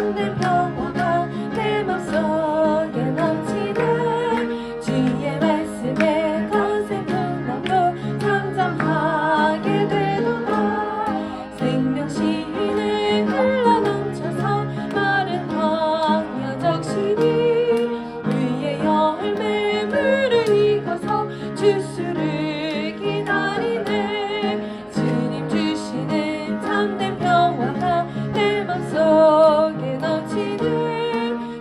참된 평화가 내 맘속에 넘치네. 주의 말씀에 거센 풍랑도 잠잠하게 되도다. 생명신이 흘러넘쳐서 마른 황야 적시니 위의 열매 물을 익어서 주수를 기다리네. 주님 주시는 참된 평화가 내 맘속에 넘치네.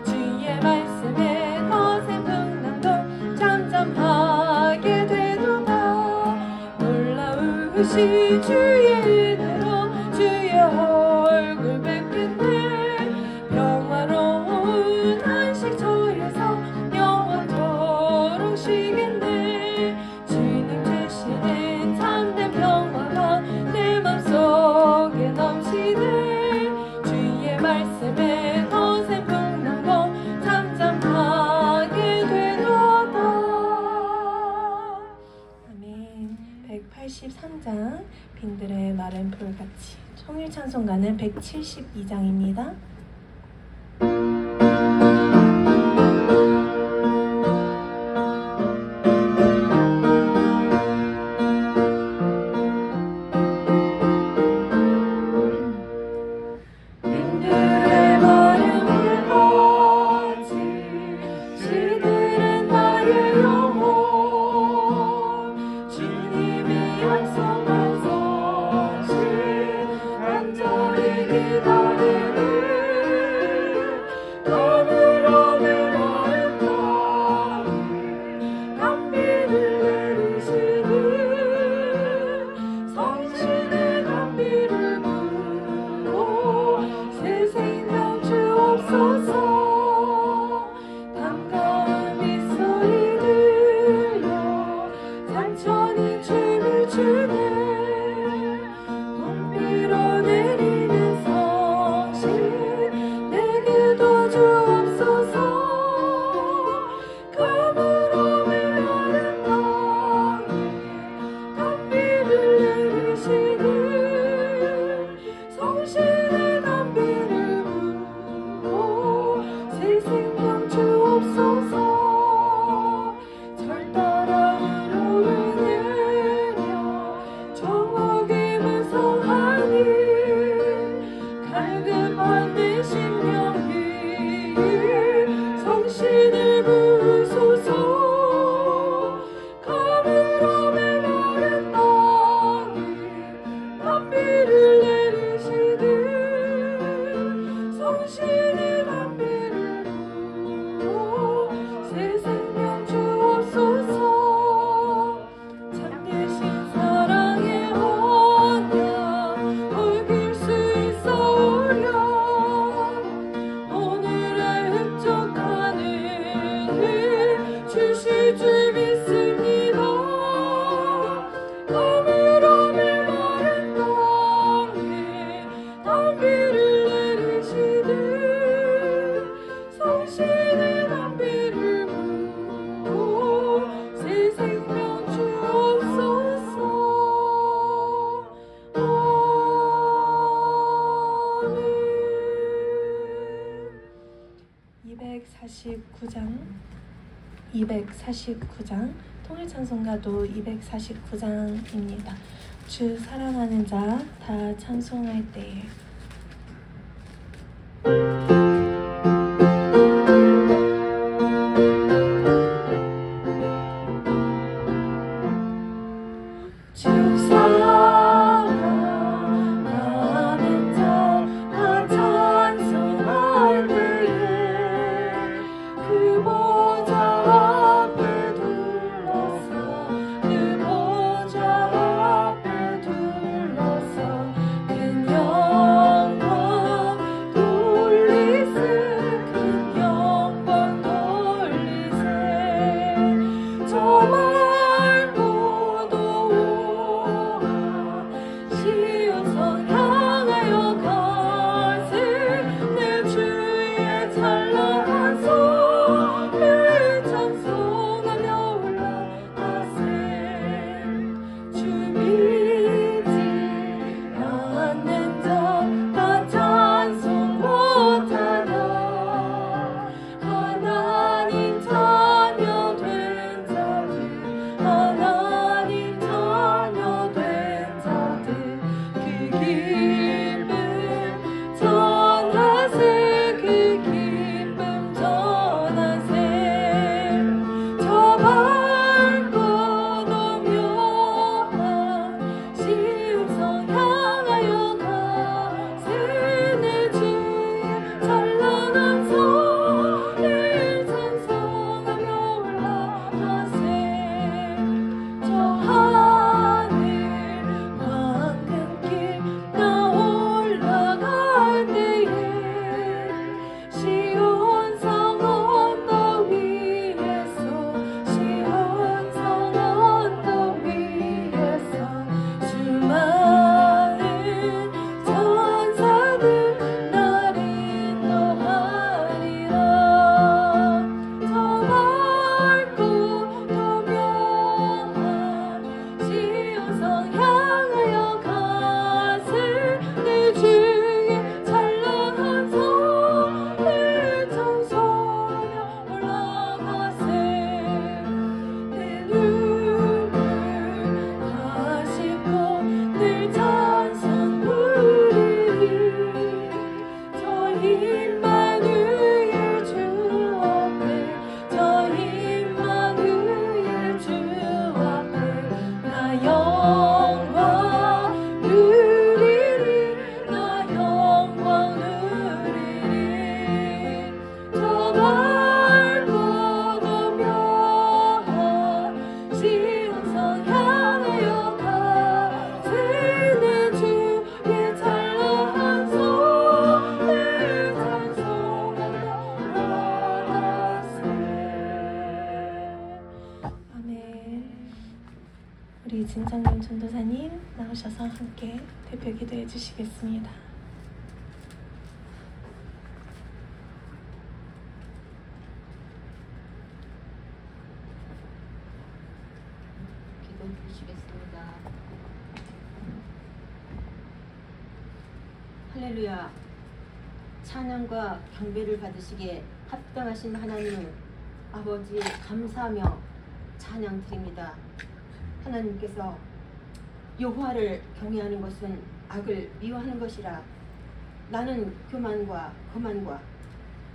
주의 말씀에 거센 풍랑도 잠잠하게 되도다. 놀라우신 주의 은혜로 주의 얼굴 뵙겠네. 평화로운 안식 저에서 영원토록 쉬겠네. 주님 주시는 참된 평화가 내 맘속에 넘치네. 주의 말씀에 거센 풍랑도 잠잠하게 되도다. 아멘. 183장 빈들의 마른 풀같이. 청일 찬송가는 172장입니다. 통일찬송가도 249장입니다. 주 사랑하는 자 다 찬송할 때에 찬송 못하네. 진정님 전도사님 나오셔서 함께 대표 기도해 주시겠습니다. 기도해 주시겠습니다. 할렐루야. 찬양과 경배를 받으시기에 합당하신 하나님 아버지 감사하며 찬양 드립니다. 하나님께서 여호와를 경외하는 것은 악을 미워하는 것이라. 나는 교만과 거만과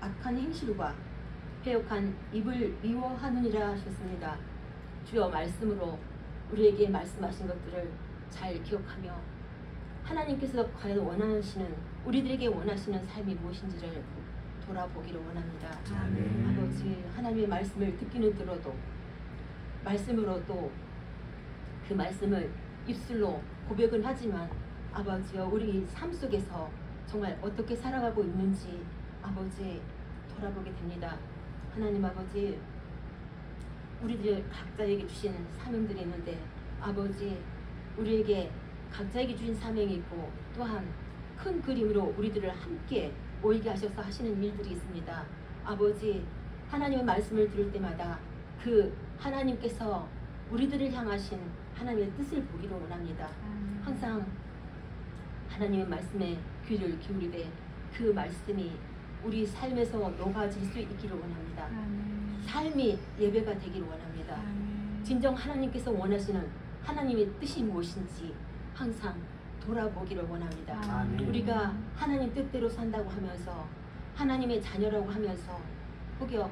악한 행실과 패역한 입을 미워하느니라 하셨습니다. 주여 말씀으로 우리에게 말씀하신 것들을 잘 기억하며 하나님께서 과연 원하시는 우리들에게 원하시는 삶이 무엇인지를 돌아보기를 원합니다. 아버지 하나님의 말씀을 듣기는 들어도 말씀으로도 그 말씀을 입술로 고백은 하지만 아버지여 우리 삶 속에서 정말 어떻게 살아가고 있는지 아버지 돌아보게 됩니다. 하나님 아버지 우리들 각자에게 주신 사명들이 있는데 아버지 우리에게 각자에게 주신 사명이 있고 또한 큰 그림으로 우리들을 함께 모이게 하셔서 하시는 일들이 있습니다. 아버지 하나님의 말씀을 들을 때마다 그 하나님께서 우리들을 향하신 하나님의 뜻을 보기를 원합니다. 항상 하나님의 말씀에 귀를 기울이되 그 말씀이 우리 삶에서 녹아질 수 있기를 원합니다. 삶이 예배가 되기를 원합니다. 진정 하나님께서 원하시는 하나님의 뜻이 무엇인지 항상 돌아보기를 원합니다. 우리가 하나님 뜻대로 산다고 하면서 하나님의 자녀라고 하면서 혹여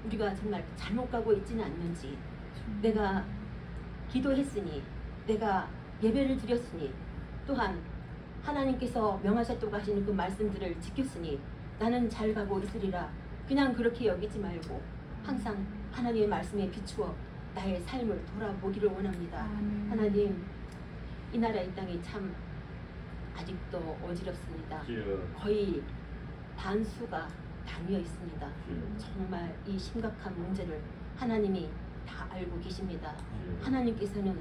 우리가 정말 잘못 가고 있지는 않는지 내가 기도했으니 내가 예배를 드렸으니 또한 하나님께서 명하셨다고 하시는 그 말씀들을 지켰으니 나는 잘 가고 있으리라 그냥 그렇게 여기지 말고 항상 하나님의 말씀에 비추어 나의 삶을 돌아보기를 원합니다. 하나님 이 나라 이 땅이 참 아직도 어지럽습니다. 거의 반수가 나뉘어 있습니다. 정말 이 심각한 문제를 하나님이 다 알고 계십니다. 하나님께서는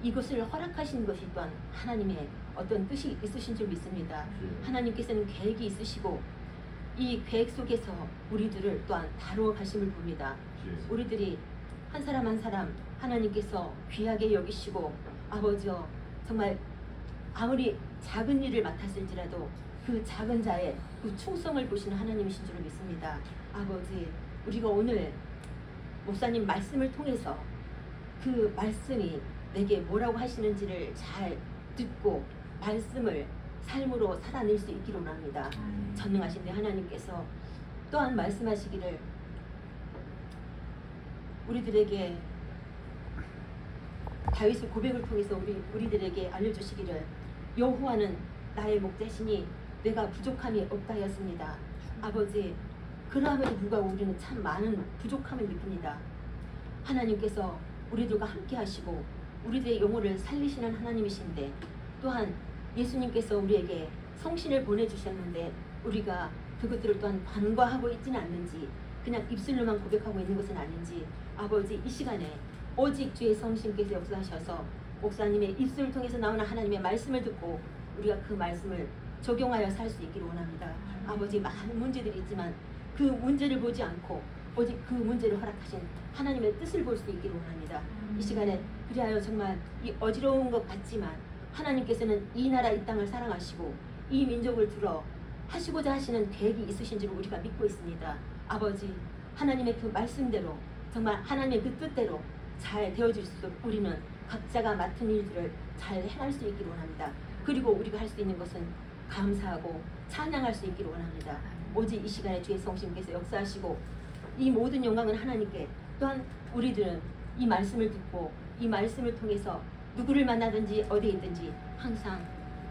이것을 허락하신 것이 또한 하나님의 어떤 뜻이 있으신 줄 믿습니다. 하나님께서는 계획이 있으시고 이 계획 속에서 우리들을 또한 다루어 가심을 봅니다. 우리들이 한 사람 한 사람 하나님께서 귀하게 여기시고 아버지여 정말 아무리 작은 일을 맡았을지라도 그 작은 자의 그 충성을 보시는 하나님이신 줄 믿습니다. 아버지 우리가 오늘 목사님 말씀을 통해서 그 말씀이 내게 뭐라고 하시는지를 잘 듣고 말씀을 삶으로 살아낼 수 있기를 원합니다. 전능하신 내 하나님께서 또한 말씀하시기를 우리들에게 다윗의 고백을 통해서 우리들에게 알려주시기를 여호와는 나의 목자시니 내가 부족함이 없다 하였습니다. 아버지 그러함에도 불구하고 우리는 참 많은 부족함을 느낍니다. 하나님께서 우리들과 함께 하시고 우리들의 영혼을 살리시는 하나님이신데 또한 예수님께서 우리에게 성신을 보내주셨는데 우리가 그것들을 또한 간과하고 있지는 않는지 그냥 입술로만 고백하고 있는 것은 아닌지 아버지 이 시간에 오직 주의 성신께서 역사하셔서 목사님의 입술을 통해서 나오는 하나님의 말씀을 듣고 우리가 그 말씀을 적용하여 살 수 있기를 원합니다. 아버지 많은 문제들이 있지만 그 문제를 보지 않고 오직 그 문제를 허락하신 하나님의 뜻을 볼 수 있기를 원합니다. 이 시간에 그리하여 정말 이 어지러운 것 같지만 하나님께서는 이 나라 이 땅을 사랑하시고 이 민족을 들어 하시고자 하시는 계획이 있으신 줄 우리가 믿고 있습니다. 아버지 하나님의 그 말씀대로 정말 하나님의 그 뜻대로 잘 되어질 수 있도록 우리는 각자가 맡은 일들을 잘 해낼 수 있기를 원합니다. 그리고 우리가 할 수 있는 것은 감사하고 찬양할 수 있기를 원합니다. 오직 이 시간에 주의 성신께서 역사하시고 이 모든 영광은 하나님께 또한 우리들은 이 말씀을 듣고 이 말씀을 통해서 누구를 만나든지 어디에 있든지 항상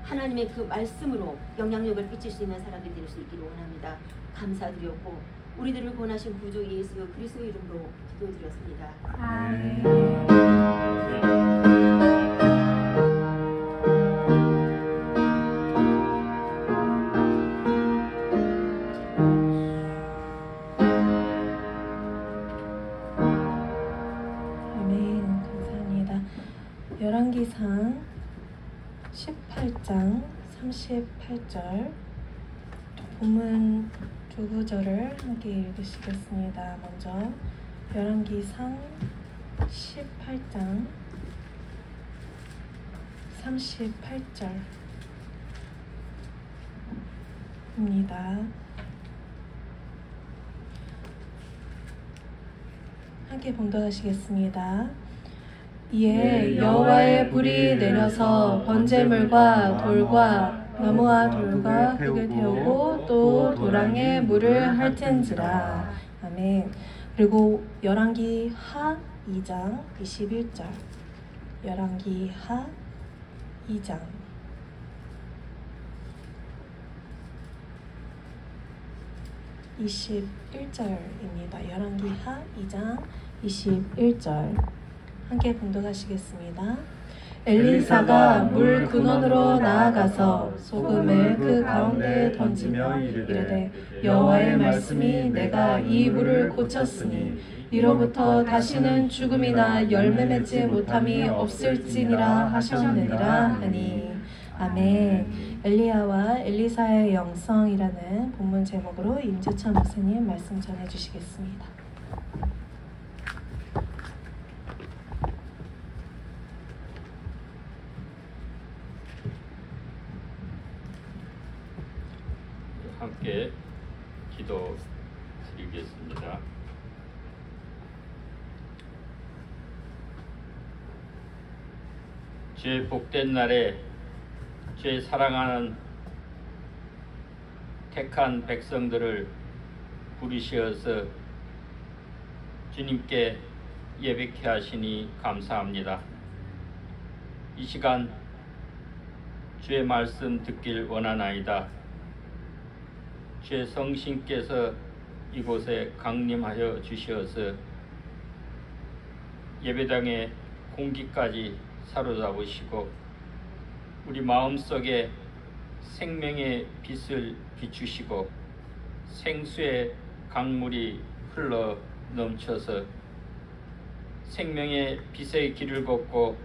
하나님의 그 말씀으로 영향력을 끼칠 수 있는 사람들이 될 수 있기를 원합니다. 감사드렸고 우리들을 구원하신 구주 예수 그리스도의 이름으로 기도드렸습니다. 아멘. 38절 본문 두 구절을 함께 읽으시겠습니다. 먼저 열왕기상 18장 38절입니다. 함께 봉독하시겠습니다. 이에 여호와의 불이 내려서 번제물과 돌과 나무와 돌과 흙을 태우고 또 도랑에 물을 핥은지라. 아멘. 그리고 열왕기하 2장 21절. 열왕기하 2장 21절입니다. 열왕기하 2장 21절 함께 봉독하시겠습니다. 엘리사가 물 근원으로 나아가서 소금을 그 가운데에 던지며 이르되 여호와의 말씀이 내가 이 물을 고쳤으니 이로부터 다시는 죽음이나 열매 맺지 못함이 없을지니라 하셨느니라 하니. 아멘. 엘리야와 엘리사의 영성이라는 본문 제목으로 임재천 목사님 말씀 전해주시겠습니다. 함께 기도 드리겠습니다. 주의 복된 날에 주의 사랑하는 택한 백성들을 부르시어서 주님께 예배케 하시니 감사합니다. 이 시간 주의 말씀 듣길 원하나이다. 주의 성신께서 이곳에 강림하여 주시어서 예배당의 공기까지 사로잡으시고 우리 마음속에 생명의 빛을 비추시고 생수의 강물이 흘러 넘쳐서 생명의 빛의 길을 걷고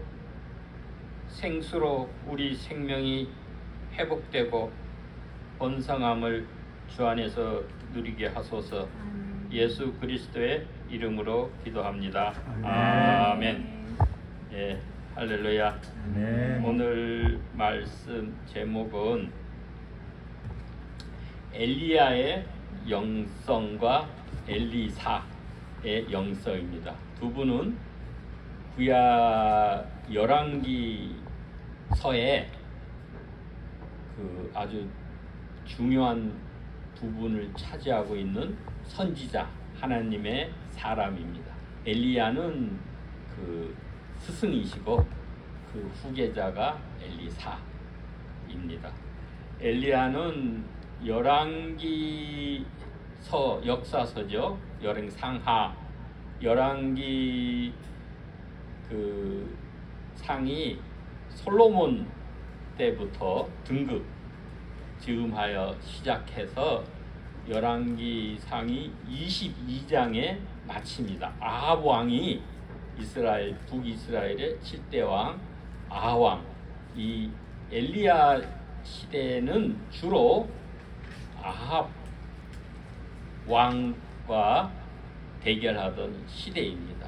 생수로 우리 생명이 회복되고 번성함을 주 안에서 누리게 하소서. 예수 그리스도의 이름으로 기도합니다. 아멘. 예, 할렐루야. 네. 오늘 말씀 제목은 엘리야의 영성과 엘리사의 영성입니다. 두 분은 구약 열왕기서에 그 아주 중요한 부분을 차지하고 있는 선지자 하나님의 사람입니다. 엘리야는 그 스승이시고 그 후계자가 엘리사입니다. 엘리야는 열왕기서 역사서죠. 열왕상하 열왕기 그 상이 솔로몬 때부터 등급 지음하여 시작해서 열왕기상이 22장에 마칩니다. 아합 왕이 이스라엘 북이스라엘의 7대 왕 아합 왕. 이 엘리야 시대는 주로 아합 왕과 대결하던 시대입니다.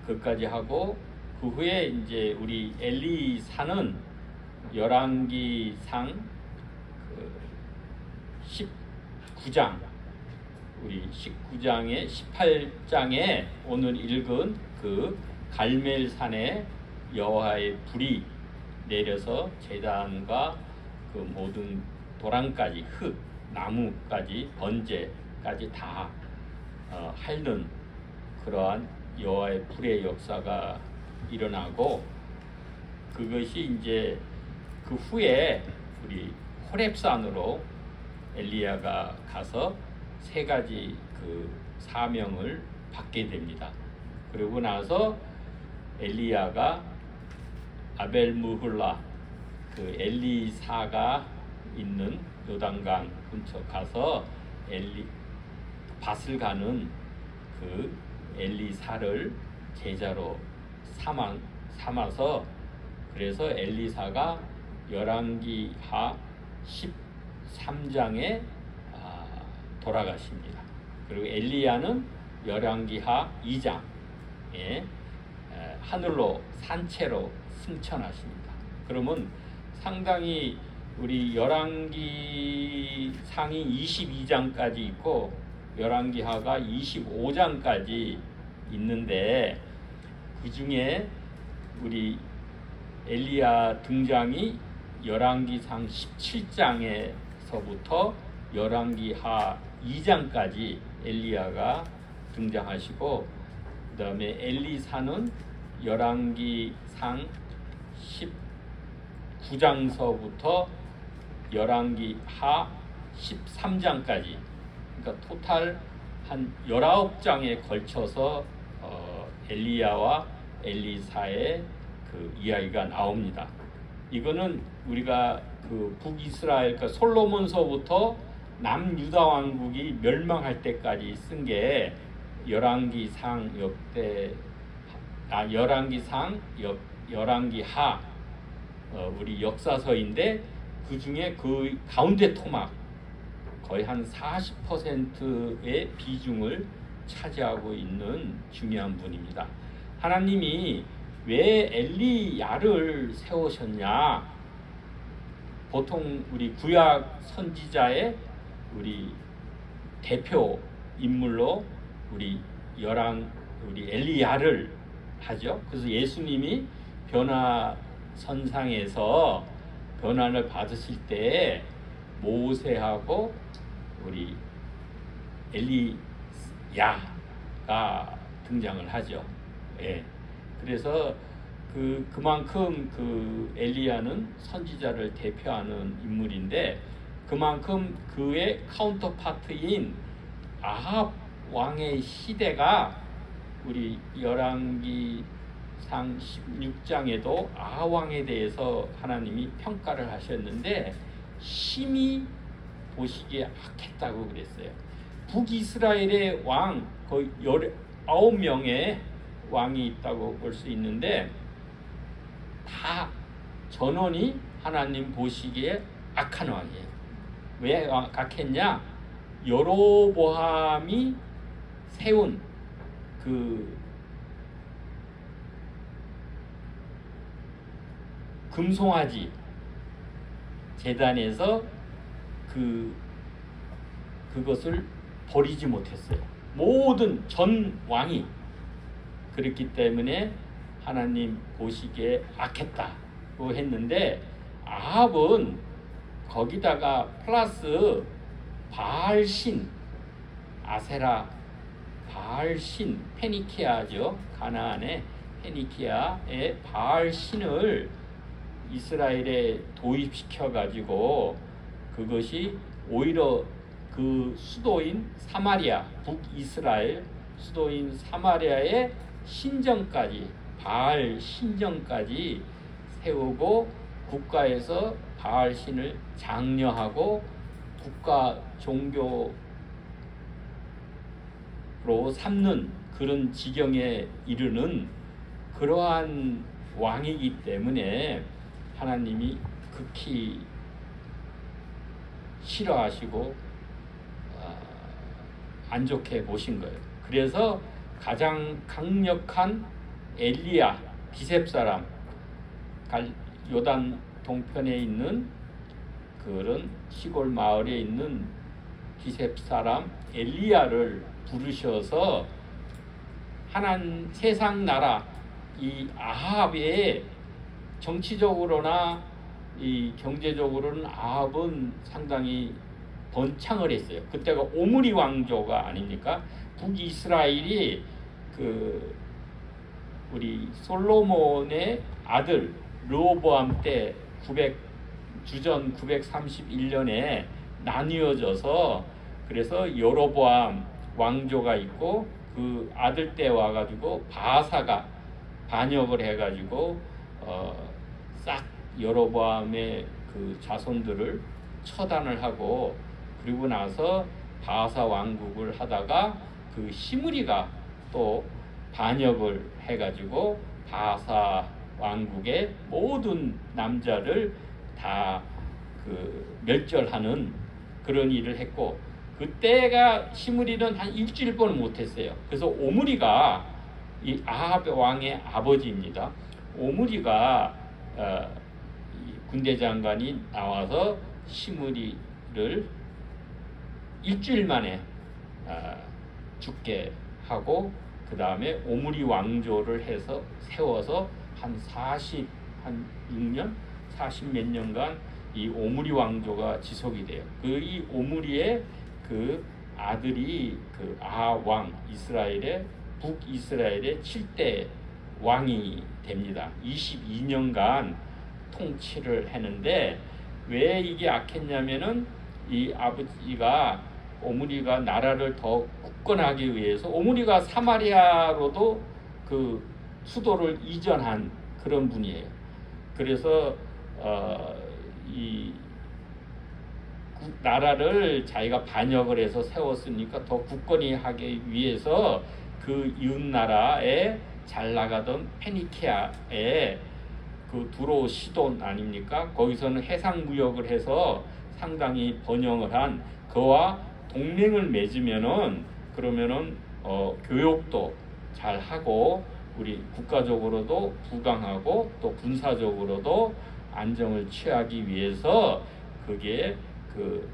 그까지 하고 그 후에 이제 우리 엘리사는 열왕기상 19장 우리 19장에 18장에 오늘 읽은 그 갈멜산에 여호와의 불이 내려서 제단과 그 모든 도랑까지 흙, 나무까지 번제까지 다 핥는 그러한 여호와의 불의 역사가 일어나고 그것이 이제 그 후에 우리 호렙산으로 엘리야가 가서 세 가지 그 사명을 받게 됩니다. 그러고 나서 엘리야가 아벨무훌라 그 엘리사가 있는 요단강 근처 가서 밭을 가는 그 엘리사를 제자로 삼아서 그래서 엘리사가 열왕기하 13장에 돌아가십니다. 그리고 엘리야는 열왕기하 2장에 하늘로 산채로 승천하십니다. 그러면 상당히 우리 열왕기상이 22장까지 있고 열왕기하가 25장까지 있는데, 그 중에 우리 엘리야 등장이 열왕기상 17장에서부터 열왕기하 2장까지 엘리야가 등장하시고, 그 다음에 엘리사는 열왕기상 19장서부터 열왕기하 13장까지, 그러니까 토탈 한 19장에 걸쳐서 엘리야와 엘리사의 그 이야기가 나옵니다. 이거는 우리가 그 북이스라엘, 그러니까 솔로몬서부터 남유다 왕국이 멸망할 때까지 쓴 게 열왕기상 열왕기하 우리 역사서인데, 그 중에 그 가운데 토막 거의 한 40%의 비중을 차지하고 있는 중요한 분입니다. 하나님이 왜 엘리야를 세우셨냐? 보통 우리 구약 선지자의 우리 대표 인물로 우리 엘리야를 하죠. 그래서 예수님이 변화선상에서 변화를 받으실 때 모세하고 우리 엘리야가 등장을 하죠. 예. 그래서 그만큼 그 엘리야는 선지자를 대표하는 인물인데, 그만큼 그의 카운터파트인 아합 왕의 시대가 우리 열왕기상 16장에도 아합 왕에 대해서 하나님이 평가를 하셨는데 심히 보시기에 악했다고 그랬어요. 북이스라엘의 왕 거의 19명의 왕이 있다고 볼 수 있는데, 다 전원이 하나님 보시기에 악한 왕이에요. 왜 악했냐? 여로보암이 세운 그 금송아지 제단에서 그것을 버리지 못했어요. 모든 전 왕이. 그렇기 때문에 하나님 보시기에 악했다고 했는데, 아합은 거기다가 플러스 바알신, 아세라, 바알신, 페니키아죠. 가나안의 페니키아의 바알신을 이스라엘에 도입시켜 가지고 그것이 오히려 그 수도인 사마리아, 북이스라엘 수도인 사마리아의 신전까지, 바알 신전까지 세우고 국가에서 바알 신을 장려하고 국가 종교로 삼는 그런 지경에 이르는 그러한 왕이기 때문에 하나님이 극히 싫어하시고 안 좋게 보신 거예요. 그래서 가장 강력한 엘리야, 기셉 사람, 요단 동편에 있는 그런 시골 마을에 있는 기셉 사람 엘리야를 부르셔서 세상 나라 이 아합의 정치적으로나 이 경제적으로는 아합은 상당히 번창을 했어요. 그때가 오므리 왕조가 아닙니까? 북이스라엘이 우리 솔로몬의 아들 르호보암 때 주전 931년에 나뉘어져서, 그래서 여로보암 왕조가 있고 그 아들 때 와가지고 바사가 반역을 해가지고 싹 여로보암의 그 자손들을 처단을 하고, 그리고 나서 바사 왕국을 하다가 그 시므리가 또 반역을 해가지고 바사 왕국의 모든 남자를 다 멸절하는 그런 일을 했고, 그때가 시므리는 한 일주일권을 못했어요. 그래서 오므리가 이 아합 왕의 아버지입니다. 오므리가 이 군대 장관이 나와서 시므리를 일주일 만에 죽게 하고, 그 다음에 오므리 왕조를 해서 세워서 한 6년, 40몇 년간 이 오므리 왕조가 지속이 돼요. 이 오므리의 그 아들이 그 아합 왕, 이스라엘의 북이스라엘의 7대 왕이 됩니다. 22년간 통치를 했는데, 왜 이게 악했냐면은 이 아버지가 오므리가 나라를 더 굳건하기 위해서, 오므리가 사마리아로도 그 수도를 이전한 그런 분이에요. 그래서 이 나라를 자기가 반역을 해서 세웠으니까 더 굳건히 하기 위해서 그 이웃 나라에 잘 나가던 페니키아에 그 두로 시돈 아닙니까? 거기서는 해상 무역을 해서 상당히 번영을 한, 그와 동맹을 맺으면은 그러면은 교역도 잘 하고 우리 국가적으로도 부강하고 또 군사적으로도 안정을 취하기 위해서, 그게 그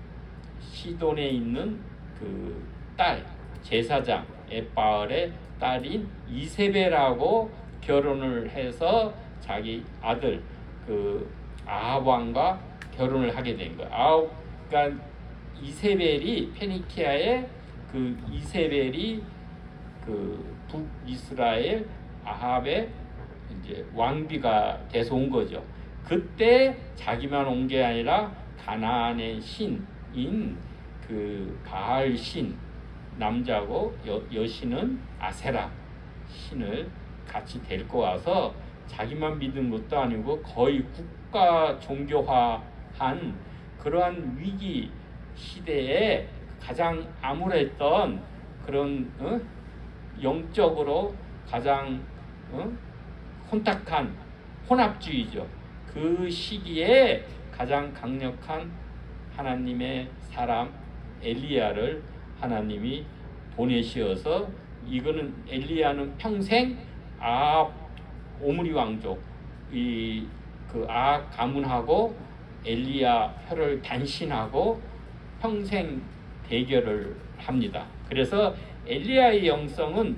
시돈에 있는 그 딸 제사장 에바알의 딸인 이세벨하고 결혼을 해서 자기 아들 그 아합 왕과 결혼을 하게 된 거예요. 그러니까 이세벨이 페니키아의 그 이세벨이 그 북이스라엘 아합의 이제 왕비가 돼서 온 거죠. 그때 자기만 온 게 아니라 가나안의 신인 그 바알 신 남자고 여신은 아세라 신을 같이 데리고 와서 자기만 믿은 것도 아니고 거의 국가 종교화한 그러한 위기 시대에 가장 암울했던 그런 영적으로 가장 혼탁한 혼합주의죠. 그 시기에 가장 강력한 하나님의 사람 엘리야를 하나님이 보내시어서, 이거는 엘리야는 평생 아합 오므리 왕족 그 아합 가문하고 엘리야 혀를 단신하고 평생 대결을 합니다. 그래서 엘리야의 영성은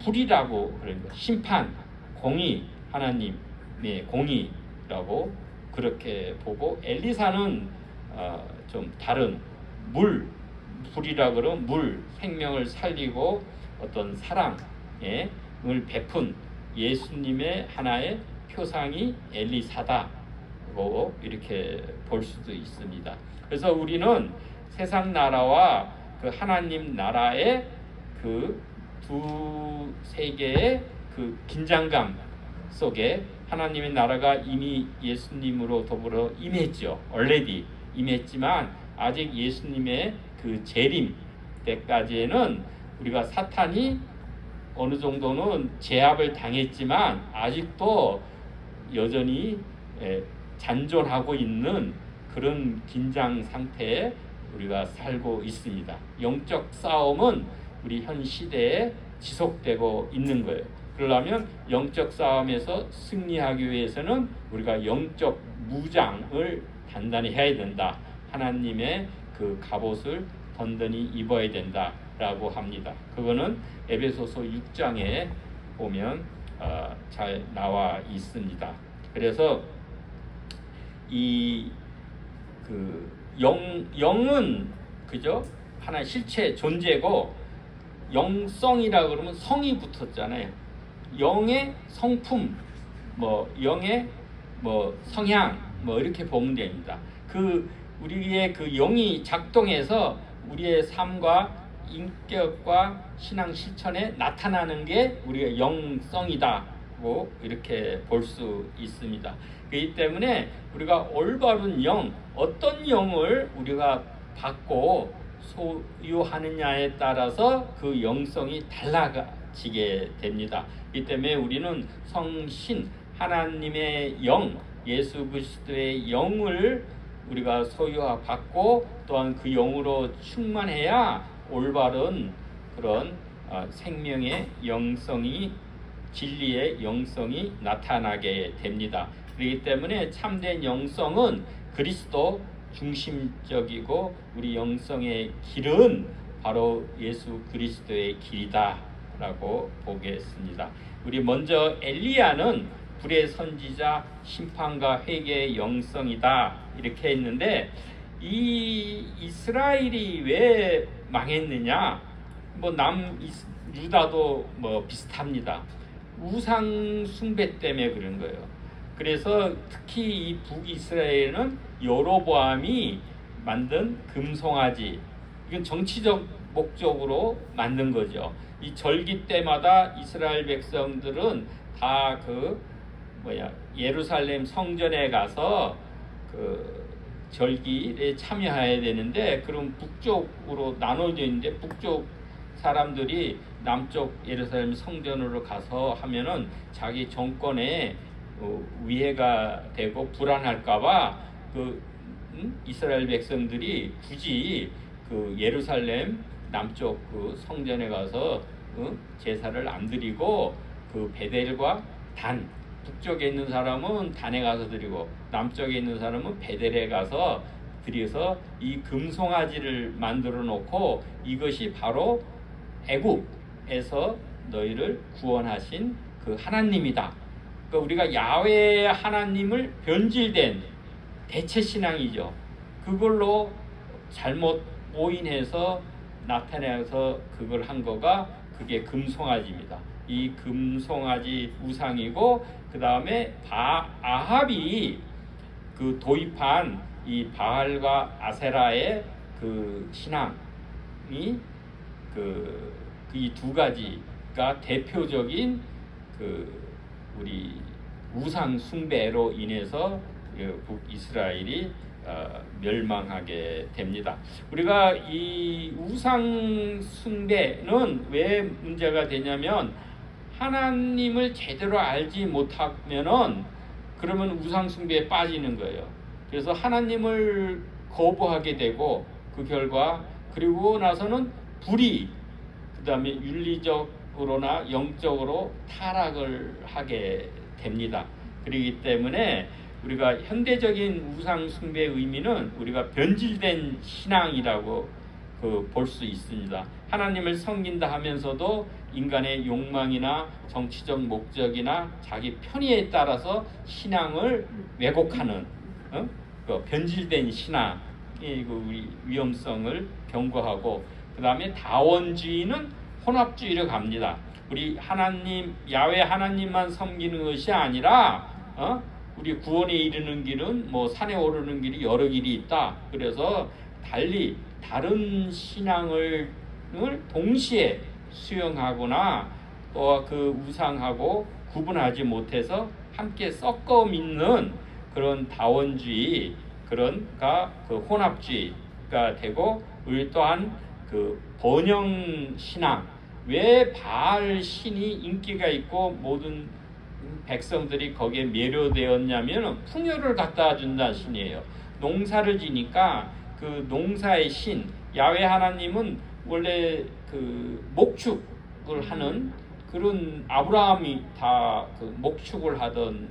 불이라고 그럽니다. 심판, 공의, 하나님의 공의라고 그렇게 보고, 엘리사는 좀 다른 불이라 그러면 물, 생명을 살리고 어떤 사랑을 베푼 예수님의 하나의 표상이 엘리사다고 이렇게 볼 수도 있습니다. 그래서 우리는 세상 나라와 그 하나님 나라의 그 두 세계의 그 긴장감 속에 하나님의 나라가 이미 예수님으로 더불어 임했죠. already 임했지만 아직 예수님의 그 재림 때까지는 우리가 사탄이 어느 정도는 제압을 당했지만 아직도 여전히 잔존하고 있는 그런 긴장 상태에 우리가 살고 있습니다. 영적 싸움은 우리 현 시대에 지속되고 있는 거예요. 그러려면 영적 싸움에서 승리하기 위해서는 우리가 영적 무장을 단단히 해야 된다. 하나님의 그 갑옷을 든든히 입어야 된다라고 합니다. 그거는 에베소서 6장에 보면 잘 나와 있습니다. 그래서 이 그 영은 그죠? 하나의 실체 존재고, 영성이라 그러면 성이 붙었잖아요. 영의 성품, 영의 성향, 이렇게 보면 됩니다. 그 우리의 그 영이 작동해서 우리의 삶과 인격과 신앙 실천에 나타나는 게 우리의 영성이다고 이렇게 볼 수 있습니다. 그렇기 때문에 우리가 올바른 영, 어떤 영을 우리가 받고 소유하느냐에 따라서 그 영성이 달라지게 됩니다. 이 때문에 우리는 성신, 하나님의 영, 예수 그리스도의 영을 우리가 소유받고 또한 그 영으로 충만해야 올바른 그런 생명의 영성이 진리의 영성이 나타나게 됩니다. 그렇기 때문에 참된 영성은 그리스도 중심적이고 우리 영성의 길은 바로 예수 그리스도의 길이다 라고 보겠습니다. 우리 먼저 엘리야는 불의 선지자, 심판과 회개의 영성이다 이렇게 했는데, 이 이스라엘이 왜 망했느냐? 뭐 유다도 뭐 비슷합니다. 우상 숭배 때문에 그런 거예요. 그래서 특히 이 북이스라엘은 여로보암이 만든 금송아지, 이건 정치적 목적으로 만든 거죠. 이 절기 때마다 이스라엘 백성들은 다 예루살렘 성전에 가서 그 절기에 참여해야 되는데, 그럼 북쪽으로 나눠져 있는데 북쪽 사람들이 남쪽 예루살렘 성전으로 가서 하면은 자기 정권에 위해가 되고 불안할까봐 이스라엘 백성들이 굳이 그 예루살렘 남쪽 그 성전에 가서 제사를 안 드리고 그 베델과 단, 북쪽에 있는 사람은 단에 가서 드리고 남쪽에 있는 사람은 베델에 가서 드려서 이 금송아지를 만들어 놓고, 이것이 바로 애굽에서 너희를 구원하신 그 하나님이다. 그러니까 우리가 야훼 하나님을 변질된 대체 신앙이죠. 그걸로 잘못 오인해서 나타내서 그걸 한 거가 그게 금송아지입니다. 이 금송아지 우상이고, 그 다음에 아합이 그 도입한 이 바알과 아세라의 그 신앙이 이 두 가지가 대표적인 우리 우상 숭배로 인해서 북이스라엘이 멸망하게 됩니다. 우리가 이 우상 숭배는 왜 문제가 되냐면, 하나님을 제대로 알지 못하면은 그러면 우상 숭배에 빠지는 거예요. 그래서 하나님을 거부하게 되고, 그 결과 그리고 나서는 불의, 그 다음에 윤리적으로나 영적으로 타락을 하게 됩니다. 그렇기 때문에 우리가 현대적인 우상 숭배의 의미는 우리가 변질된 신앙이라고 볼 수 있습니다. 하나님을 섬긴다 하면서도 인간의 욕망이나 정치적 목적이나 자기 편의에 따라서 신앙을 왜곡하는 변질된 신앙의 우리 위험성을 경고하고, 그 다음에 다원주의는 혼합주의로 갑니다. 우리 하나님, 야훼 하나님만 섬기는 것이 아니라 우리 구원에 이르는 길은 뭐 산에 오르는 길이 여러 길이 있다. 그래서 다른 신앙을 동시에 수용하거나 또 그 우상하고 구분하지 못해서 함께 섞어 믿는 그런 다원주의, 그런가 그 혼합주의가 되고, 우리 또한 그 번영 신앙, 왜 바알 신이 인기가 있고 모든 백성들이 거기에 매료되었냐면 풍요를 갖다 준다는 신이에요. 농사를 지니까 그 농사의 신 야훼 하나님은 원래 그 목축을 하는 그런, 아브라함이 다 그 목축을 하던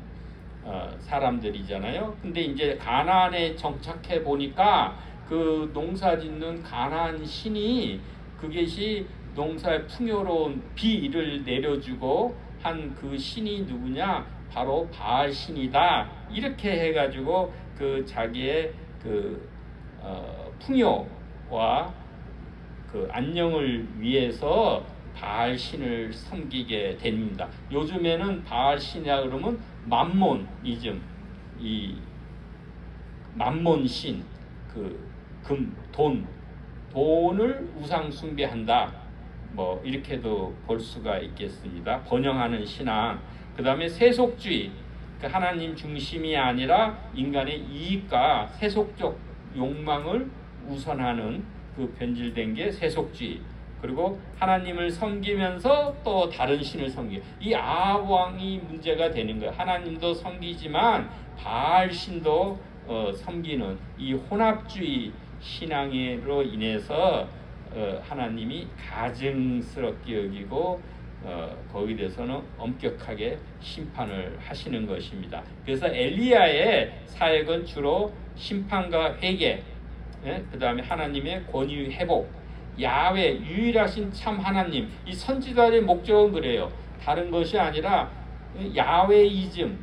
사람들이잖아요. 근데 이제 가나안에 정착해 보니까 그 농사 짓는 가나안 신이, 그것이 농사의 풍요로운 비를 내려주고 한 그 신이 누구냐? 바로 바알 신이다. 이렇게 해가지고 그 자기의 그 풍요와 그 안녕을 위해서 바알 신을 섬기게 됩니다. 요즘에는 바알 신이라 그러면 맘몬이즘, 이 맘몬 신, 돈을 우상 숭배한다. 뭐 이렇게도 볼 수가 있겠습니다. 번영하는 신앙. 그 다음에 세속주의, 그 하나님 중심이 아니라 인간의 이익과 세속적 욕망을 우선하는 그 변질된 게 세속주의. 그리고 하나님을 섬기면서 또 다른 신을 섬기고, 이 아합 왕이 문제가 되는 거예요. 하나님도 섬기지만 바알 신도 섬기는 이 혼합주의 신앙으로 인해서 하나님이 가증스럽게 여기고 거기에 대해서는 엄격하게 심판을 하시는 것입니다. 그래서 엘리야의 사역은 주로 심판과 회개, 그 다음에 하나님의 권위 회복, 야훼 유일하신 참 하나님, 이 선지자의 목적은 그래요. 다른 것이 아니라 야훼이즘,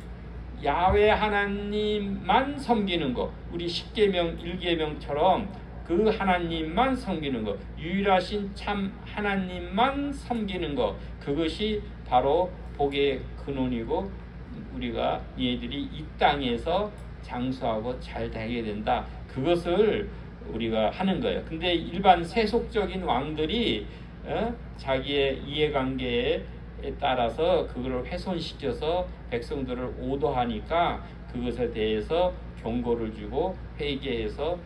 야훼 하나님만 섬기는 것, 우리 10계명 1계명처럼 그 하나님만 섬기는 것, 유일하신 참 하나님만 섬기는 것, 그것이 바로 복의 근원이고 우리가 얘들이 이 땅에서 장수하고 잘 되게 된다, 그것을 우리가 하는 거예요. 근데 일반 세속적인 왕들이 자기의 이해관계에 따라서 그걸 훼손시켜서 백성들을 오도하니까 그것에 대해서 경고를 주고 회개해서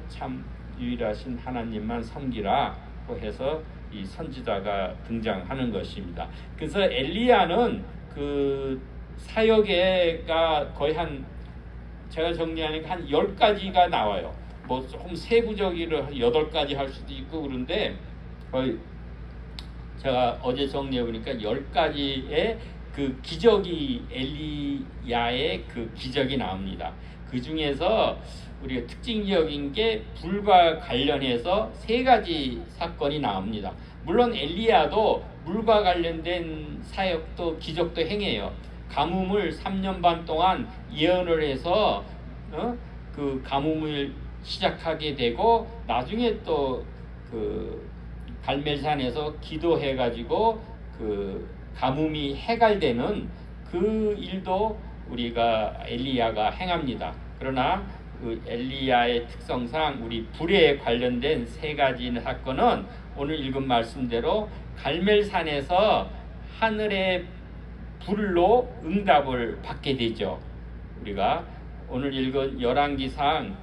참 유일하신 하나님만 섬기라고 해서 이 선지자가 등장하는 것입니다. 그래서 엘리야는 그 사역에가 거의 제가 정리하니까 한 10가지가 나와요. 뭐 조금 세부적으로 8가지 할 수도 있고 그런데 거의 제가 어제 정리해 보니까 10가지의 그 기적이, 엘리야의 그 기적이 나옵니다. 그 중에서 우리가 특징적인 게 불과 관련해서 3가지 사건이 나옵니다. 물론 엘리야도 물과 관련된 사역도 기적도 행해요. 가뭄을 3년 반 동안 예언을 해서 그 가뭄을 시작하게 되고, 나중에 또 그 갈멜산에서 기도해가지고 그 가뭄이 해갈되는 그 일도 우리가 엘리야가 행합니다. 그러나 그 엘리야의 특성상 우리 불에 관련된 3가지 사건은 오늘 읽은 말씀대로 갈멜산에서 하늘의 불로 응답을 받게 되죠. 우리가 오늘 읽은 열왕기상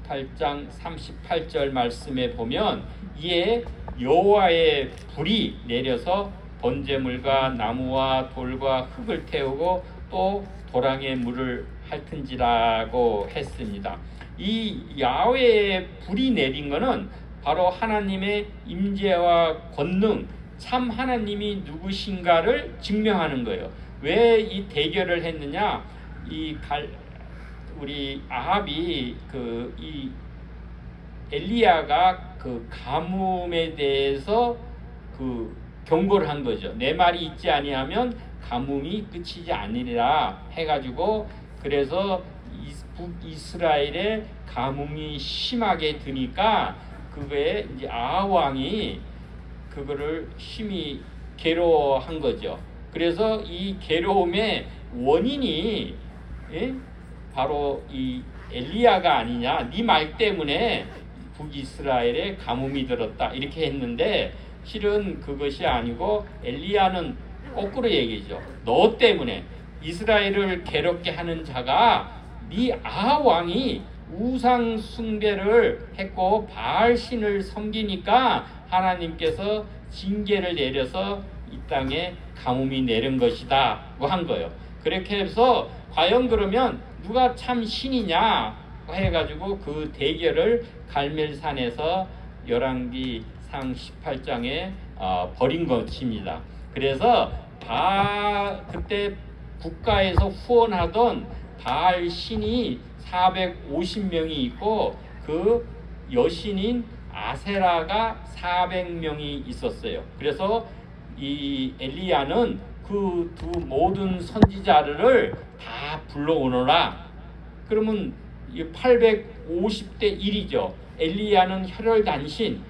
18장 38절 말씀에 보면 이에 여호와의 불이 내려서 번제물과 나무와 돌과 흙을 태우고 또 도랑에 물을 핥은지라고 했습니다. 이 야훼의 불이 내린 것은 바로 하나님의 임재와 권능, 참 하나님이 누구신가를 증명하는 거예요. 왜 이 대결을 했느냐? 우리 아합이 이 엘리야가 그 가뭄에 대해서 그 경고를 한 거죠. 내 말이 있지 아니하면 가뭄이 끝이지 아니리라 해가지고, 그래서 북이스라엘에 가뭄이 심하게 드니까 그거에 이제 아합 왕이 그거를 심히 괴로워한 거죠. 그래서 이 괴로움의 원인이 바로 이 엘리야가 아니냐, 네 말 때문에 북이스라엘에 가뭄이 들었다 이렇게 했는데, 실은 그것이 아니고 엘리야는 거꾸로 얘기죠. 너 때문에 이스라엘을 괴롭게 하는 자가 네 아합 왕이 우상 숭배를 했고 바알 신을 섬기니까 하나님께서 징계를 내려서 이 땅에 가뭄이 내린 것이다 한 거예요. 그렇게 해서 과연 그러면 누가 참 신이냐 해가지고 그 대결을 갈멜산에서 열왕기상 18장에 벌인 것입니다. 그래서 그때 국가에서 후원하던 바알 신이 450명이 있고 그 여신인 아세라가 400명이 있었어요. 그래서 이 엘리야는 그 두 모든 선지자를 다 불러오너라. 그러면 850대 1이죠. 엘리야는 혈혈단신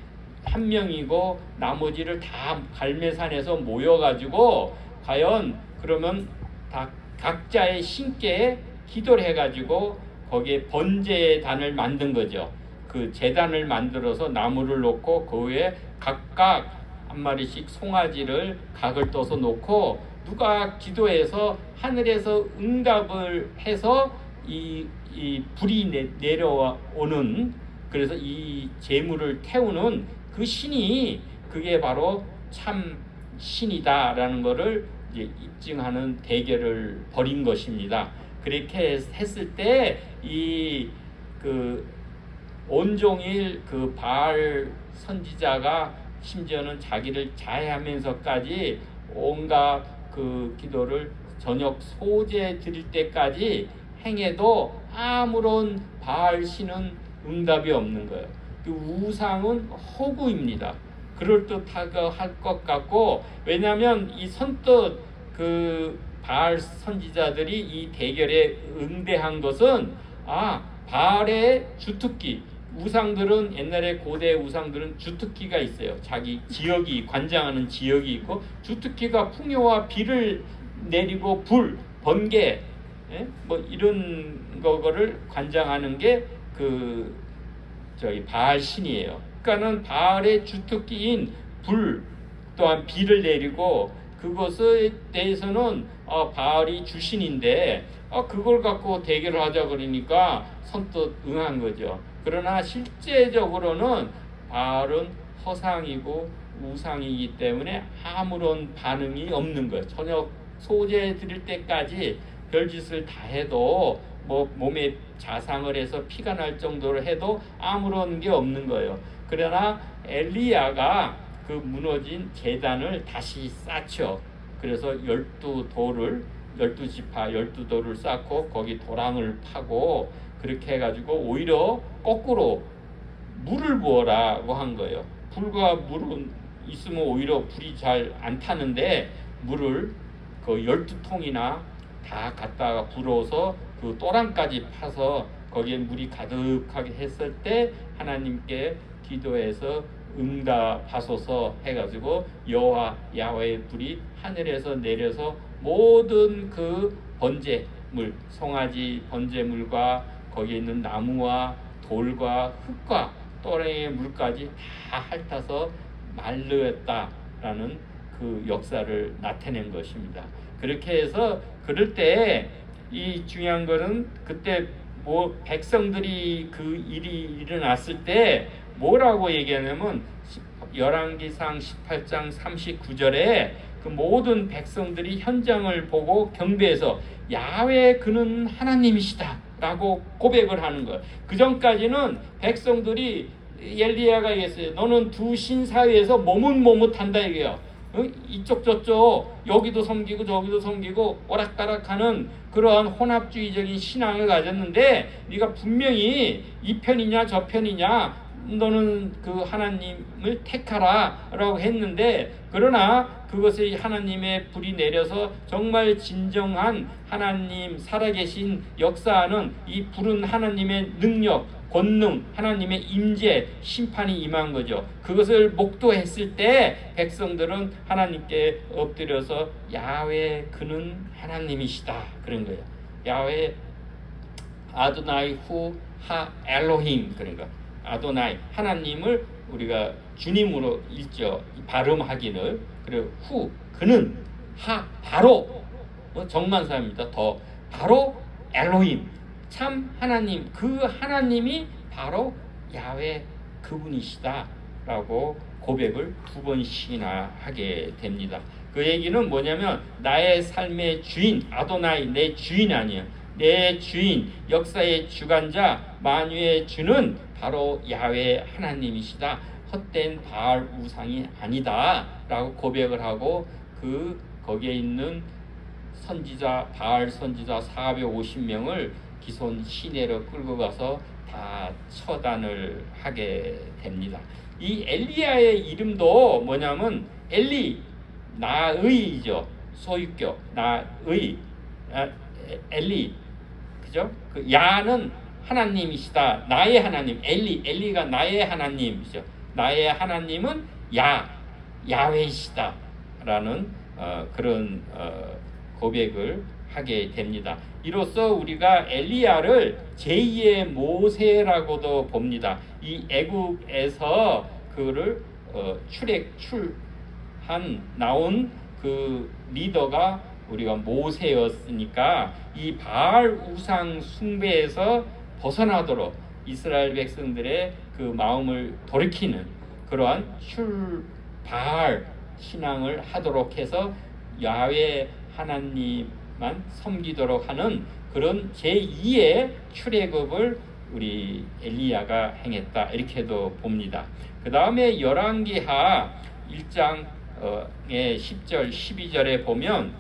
한 명이고 나머지를 다 갈멜산에서 모여가지고 과연 그러면 다 각자의 신께 기도를 해가지고 거기에 번제단을 만든 거죠. 그 제단을 만들어서 나무를 놓고 그 위에 각각 한 마리씩 송아지를 각을 떠서 놓고 누가 기도해서 하늘에서 응답을 해서 이 불이 내려오는, 그래서 이 재물을 태우는 그 신이 그게 바로 참 신이다라는 것을 이제 입증하는 대결을 벌인 것입니다. 그렇게 했을 때 이 그 온종일 그 바알 선지자가 심지어는 자기를 자해하면서까지 온갖 그 기도를 저녁 소제 드릴 때까지 행해도 아무런 바알 신은 응답이 없는 거예요. 그 우상은 허구입니다. 그럴듯하게 할 것 같고, 왜냐하면 이 선뜻 그 바알 선지자들이 이 대결에 응대한 것은 바알의 주특기, 우상들은 옛날에 고대 우상들은 주특기가 있어요. 자기 지역이 관장하는 지역이 있고, 주특기가 풍요와 비를 내리고 불, 번개, 뭐 이런 거를 관장하는 게 그 저기 바알 신이에요. 그러니까는 바알의 주특기인 불 또한 비를 내리고, 그것에 대해서는 바알이 주신인데 그걸 갖고 대결을 하자 그러니까 선뜻 응한 거죠. 그러나 실제적으로는 바알은 허상이고 우상이기 때문에 아무런 반응이 없는 거예요. 저녁 소제 드릴 때까지 별짓을 다 해도 뭐 몸에 자상을 해서 피가 날 정도로 해도 아무런 게 없는 거예요. 그러나 엘리야가 그 무너진 제단을 다시 쌓죠. 그래서 12돌을 12지파 12돌을 쌓고 거기 도랑을 파고 그렇게 해가지고 오히려 거꾸로 물을 부어라고 한 거예요. 불과 물은 있으면 오히려 불이 잘 안 타는데 물을 그 12통이나 다 갖다가 불어서 그 또랑까지 파서 거기에 물이 가득하게 했을 때 하나님께 기도해서 응답하소서 해가지고 여호와 야훼의 불이 하늘에서 내려서 모든 그 번제물, 송아지 번제물과 거기에 있는 나무와 돌과 흙과 또래의 물까지 다 핥아서 말르었다라는 그 역사를 나타낸 것입니다. 그렇게 해서 그럴 때 이 중요한 거는 그때 뭐 백성들이 그 일이 일어났을 때 뭐라고 얘기하냐면 열왕기상 18장 39절에 그 모든 백성들이 현장을 보고 경배해서 야훼 그는 하나님이시다 라고 고백을 하는 거예요. 그 전까지는 백성들이 엘리야가 얘기했어요. 너는 두 신 사이에서 머뭇머뭇한다 이게요. 이쪽 저쪽 여기도 섬기고 저기도 섬기고 오락가락하는 그러한 혼합주의적인 신앙을 가졌는데 네가 분명히 이 편이냐 저 편이냐 너는 그 하나님을 택하라 라고 했는데, 그러나 그것에 하나님의 불이 내려서 정말 진정한 하나님 살아계신 역사하는 이 불은 하나님의 능력, 권능, 하나님의 임재, 심판이 임한 거죠. 그것을 목도했을 때 백성들은 하나님께 엎드려서 야훼 그는 하나님이시다 그런 거예요. 야훼 아도나이 후 하 엘로힘, 그러니까 아도나이 하나님을 우리가 주님으로 읽죠. 발음하기를. 그리고 후 그는 하 바로 정만사입니다. 더 바로 엘로힘 참 하나님, 그 하나님이 바로 야훼 그분이시다라고 고백을 2번씩이나 하게 됩니다. 그 얘기는 뭐냐면 나의 삶의 주인 아도나이, 내 주인 아니에요. 내 주인, 역사의 주관자, 만유의 주는 바로 야훼 하나님이시다. 헛된 바알 우상이 아니다 라고 고백을 하고 거기에 있는 선지자, 바알 선지자 450명을 기손 시내로 끌고 가서 다 처단을 하게 됩니다. 이 엘리야의 이름도 뭐냐면 엘리, 나의이죠. 소유격, 나의, 엘리, 그죠? 그 야는 하나님이시다. 나의 하나님, 엘리가 나의 하나님이죠. 나의 하나님은 야훼이시다 라는 그런 고백을 하게 됩니다. 이로써 우리가 엘리야를 제2의 모세라고도 봅니다. 이 애국에서 그를 나온 그 리더가 우리가 모세였으니까 이 바알 우상 숭배에서 벗어나도록 이스라엘 백성들의 그 마음을 돌이키는 그러한 바알 신앙을 하도록 해서 야훼 하나님만 섬기도록 하는 그런 제2의 출애굽을 우리 엘리야가 행했다, 이렇게도 봅니다. 그 다음에 열왕기하 1장의 10절 12절에 보면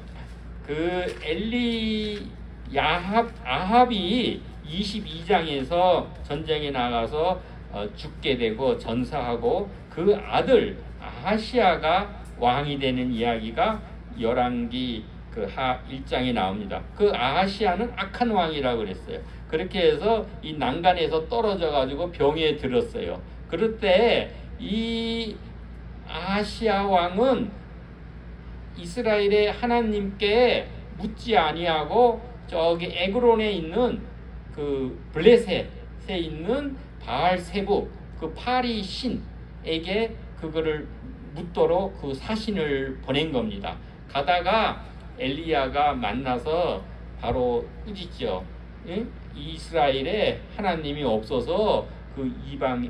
그 아합이 22장에서 전쟁에 나가서 죽게 되고 전사하고 그 아들 아하시아가 왕이 되는 이야기가 열왕기 그 하 1장에 나옵니다. 그 아하시아는 악한 왕이라고 그랬어요. 그렇게 해서 이 난간에서 떨어져 가지고 병에 들었어요. 그럴 때 이 아하시아 왕은 이스라엘의 하나님께 묻지 아니하고 저기 에그론에 있는 그 블레셋에 있는 바알세부 그 파리 신에게 그거를 묻도록 그 사신을 보낸 겁니다. 가다가 엘리야가 만나서 바로 꾸짖죠. 이스라엘에 하나님이 없어서 그 이방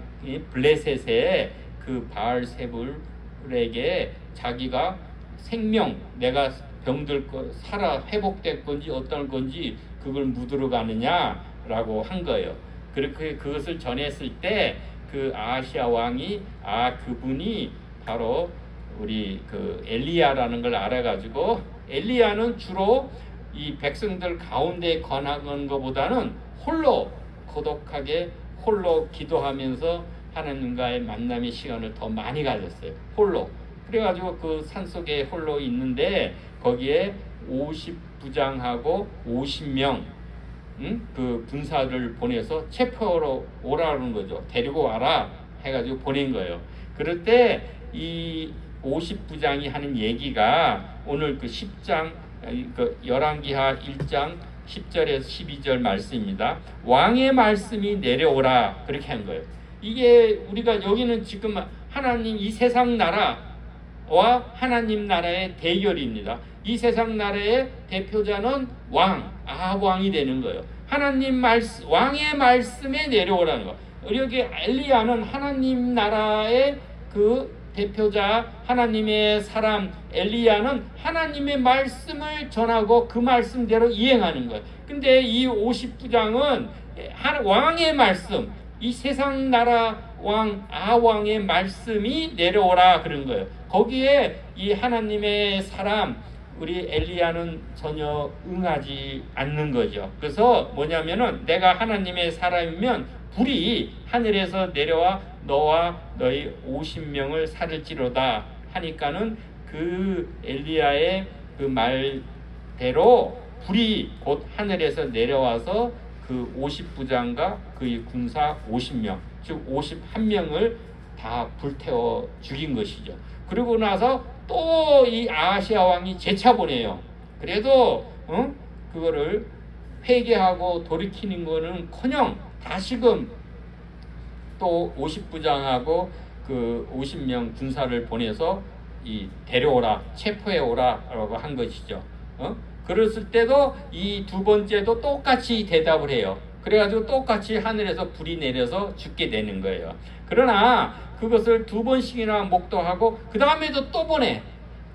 블레셋에 그 바알세불에게 자기가 생명, 내가 병들 거 살아 회복될 건지 어떨 건지 그걸 묻으러 가느냐라고 한 거예요. 그렇게 그것을 전했을 때 그 아하시아 왕이 그분이 바로 우리 그 엘리야라는 걸 알아가지고, 엘리야는 주로 이 백성들 가운데 권하는 것보다는 홀로 고독하게 홀로 기도하면서 하나님과의 만남의 시간을 더 많이 가졌어요. 홀로. 그래가지고 그 산속에 홀로 있는데 거기에 50부장하고 50명 그 군사를 보내서 체포하러 오라는 거죠. 데리고 와라 해가지고 보낸 거예요. 그럴 때 이 50부장이 하는 얘기가 오늘 그 10장 그 열왕기하 1장 10절에서 12절 말씀입니다. 왕의 말씀이 내려오라, 그렇게 한 거예요. 이게 우리가 여기는 지금 하나님 이 세상 나라와 하나님 나라의 대결입니다. 이 세상 나라의 대표자는 아합 왕이 되는 거예요. 하나님 말씀, 왕의 말씀에 내려오라는 거. 여기 엘리야는 하나님 나라의 그 대표자, 하나님의 사람 엘리야는 하나님의 말씀을 전하고 그 말씀대로 이행하는 거예요. 근데 이 50부장은 왕의 말씀, 이 세상 나라 아합 왕의 말씀이 내려오라 그런 거예요. 거기에 이 하나님의 사람 우리 엘리야는 전혀 응하지 않는 거죠. 그래서 뭐냐면은 내가 하나님의 사람이면 불이 하늘에서 내려와 너와 너희 50명을 살을지로다 하니까는 그 엘리야의 그 말대로 불이 곧 하늘에서 내려와서 그 50부장과 그의 군사 50명, 즉 51명을 다 불태워 죽인 것이죠. 그러고 나서 또 이 아하시아 왕이 재차 보내요. 그래도 그거를 회개하고 돌이키는 거는커녕 다시금 또 50부장하고 그 50명 군사를 보내서 이 데려오라, 체포해 오라라고 한 것이죠. 그랬을 때도 이 두 번째도 똑같이 대답을 해요. 그래가지고 똑같이 하늘에서 불이 내려서 죽게 되는 거예요. 그러나 그것을 두 번씩이나 목도하고 그 다음에도 또 보내.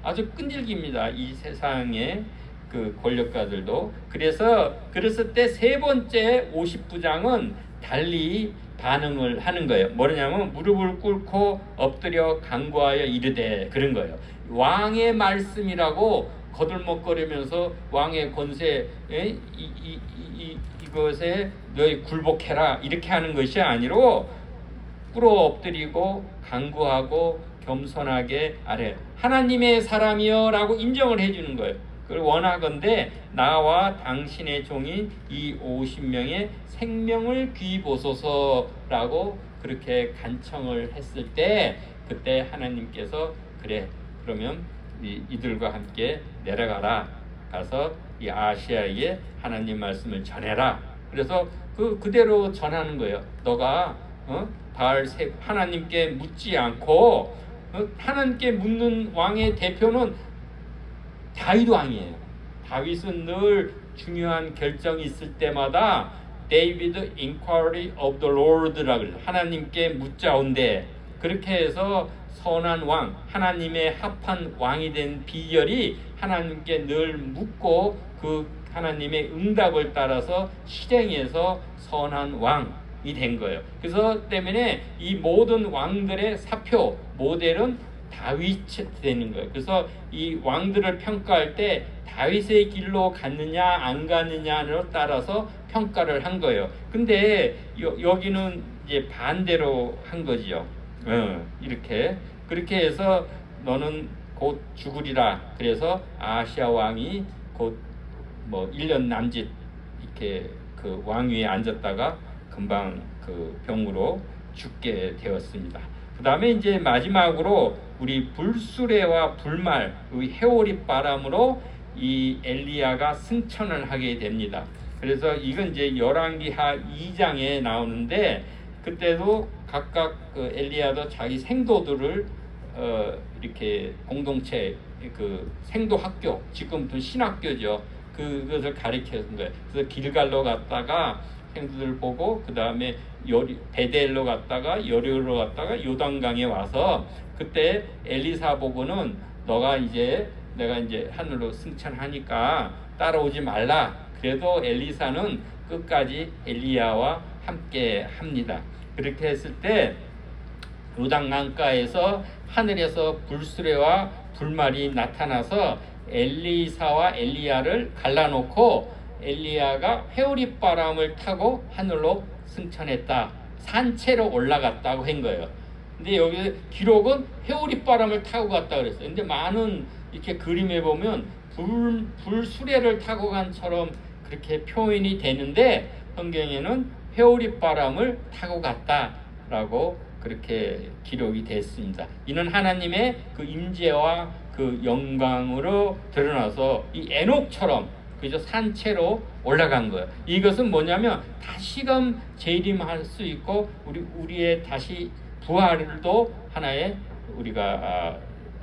아주 끈질깁니다. 이 세상의 그 권력가들도. 그래서 그랬을 때 세 번째 50부장은 달리 반응을 하는 거예요. 뭐냐면 무릎을 꿇고 엎드려 간구하여 이르되, 그런 거예요. 왕의 말씀이라고 거들먹거리면서 왕의 권세 이것에 너희 굴복해라 이렇게 하는 것이 아니로 꿇어 엎드리고 간구하고 겸손하게 아래 하나님의 사람이여 라고 인정을 해주는 거예요. 그걸 원하건대 나와 당신의 종인 이 50명의 생명을 귀보소서라고 그렇게 간청을 했을 때 그때 하나님께서 그래 그러면 이들과 함께 내려가라, 가서 이 아하시아에게 하나님 말씀을 전해라. 그래서 그대로 전하는 거예요. 너가 하나님께 묻지 않고 하나님께 묻는 왕의 대표는 다윗 왕이에요. 다윗은 늘 중요한 결정이 있을 때마다 David inquiry of the Lord라고 그래요. 하나님께 묻자온데, 그렇게 해서 선한 왕, 하나님의 합한 왕이 된 비결이 하나님께 늘 묻고 그 하나님의 응답을 따라서 실행해서 선한 왕이 된 거예요. 그래서 때문에 이 모든 왕들의 사표 모델은 다윗이 되는 거예요. 그래서 이 왕들을 평가할 때 다윗의 길로 갔느냐 안 갔느냐를 따라서 평가를 한 거예요. 근데 여기는 이제 반대로 한 거지요. 이렇게 그렇게 해서 너는 곧 죽으리라. 그래서 아하시야 왕이 곧 뭐 1년 남짓 이렇게 그 왕위에 앉았다가 금방 그 병으로 죽게 되었습니다. 그 다음에 이제 마지막으로 우리 불수레와 불말, 해오리 바람으로 이 엘리야가 승천을 하게 됩니다. 그래서 이건 이제 열왕기하 2장에 나오는데 그때도 각각 그 엘리야도 자기 생도들을 이렇게 공동체 그 생도 학교, 지금도 신학교죠. 그것을 가르치는 거예요. 그래서 길갈로 갔다가 생도들 보고 그 다음에 베델로 갔다가 여리고로 갔다가 요단강에 와서 그때 엘리사 보고는 너가 이제 내가 이제 하늘로 승천하니까 따라오지 말라. 그래도 엘리사는 끝까지 엘리야와 함께 합니다. 그렇게 했을 때 요단강가에서 하늘에서 불수레와 불말이 나타나서 엘리사와 엘리야를 갈라놓고 엘리야가 회오리 바람을 타고 하늘로 승천했다. 산채로 올라갔다고 한 거예요. 근데 여기 기록은 회오리 바람을 타고 갔다 그랬어요. 근데 많은 이렇게 그림에 보면 불수레를 타고 간처럼 그렇게 표현이 되는데 성경에는 회오리 바람을 타고 갔다라고 그렇게 기록이 됐습니다. 이는 하나님의 그 임재와 그 영광으로 드러나서 이 에녹처럼 그저 산채로 올라간 거예요. 이것은 뭐냐면 다시금 재림할 수 있고 우리의 다시 부활도 하나의 우리가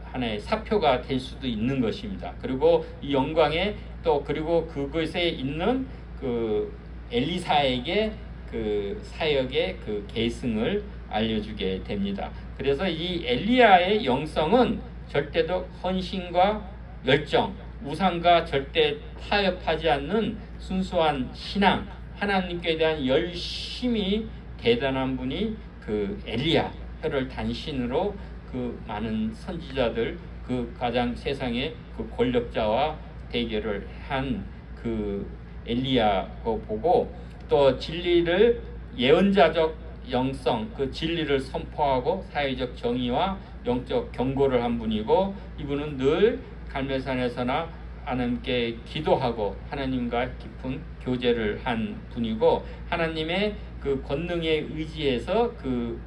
하나의 사표가 될 수도 있는 것입니다. 그리고 이 영광에 또 그리고 그것에 있는 그 엘리사에게 그 사역의 그 계승을 알려주게 됩니다. 그래서 이 엘리야의 영성은 절대도 헌신과 열정, 우상과 절대 타협하지 않는 순수한 신앙, 하나님께 대한 열심이 대단한 분이 그 엘리야, 혀를 단신으로 그 많은 선지자들, 그 가장 세상의 그 권력자와 대결을 한 그 엘리야고 보고 또 진리를 예언자적 영성, 그 진리를 선포하고 사회적 정의와 영적 경고를 한 분이고 이분은 늘 갈멜산에서나 하나님께 기도하고 하나님과 깊은 교제를 한 분이고 하나님의 그 권능에 의지해서 그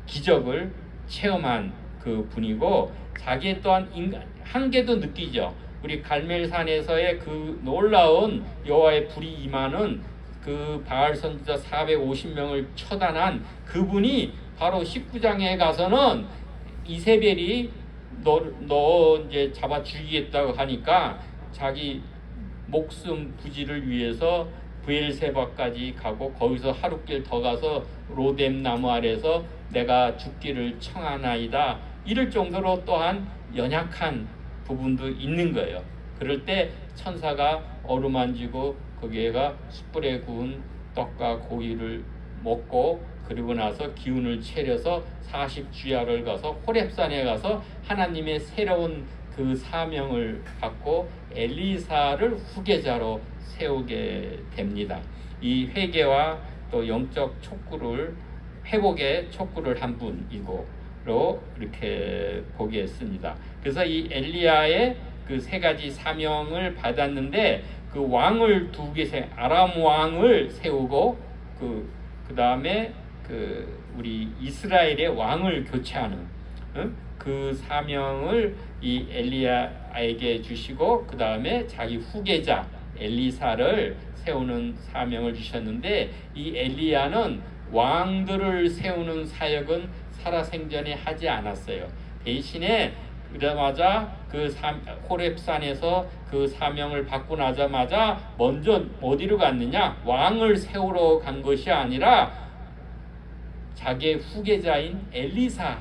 기적을 체험한 그 분이고 자기의 또한 한계도 느끼죠. 우리 갈멜산에서의 그 놀라운 여호와의 불이 임하는 그 바알 선지자 450명을 처단한 그분이 바로 19장에 가서는 이세벨이 너 이제 잡아 죽이겠다고 하니까 자기 목숨 부지를 위해서 브엘세바까지 가고 거기서 하룻길 더 가서 로뎀 나무 아래서 내가 죽기를 청하나이다 이럴 정도로 또한 연약한 부분도 있는 거예요. 그럴 때 천사가 어루만지고 거기에가 숯불에 구운 떡과 고기를 먹고 그리고 나서 기운을 차려서 40주야를 가서 호렙산에 가서 하나님의 새로운 그 사명을 받고 엘리사를 후계자로 세우게 됩니다. 이 회개와 또 영적 촉구를 회복의 촉구를 한 분이고로 이렇게 보겠습니다. 그래서 이 엘리야의 그 세 가지 사명을 받았는데 그 왕을 두 개 아람 왕을 세우고 그 다음에 그 우리 이스라엘의 왕을 교체하는 그 사명을 이 엘리야에게 주시고 그 다음에 자기 후계자 엘리사를 세우는 사명을 주셨는데 이 엘리야는 왕들을 세우는 사역은 살아생전에 하지 않았어요. 대신에 그러자마자 그 호렙산에서 그 사명을 받고 나자마자 먼저 어디로 갔느냐? 왕을 세우러 간 것이 아니라 자기의 후계자인 엘리사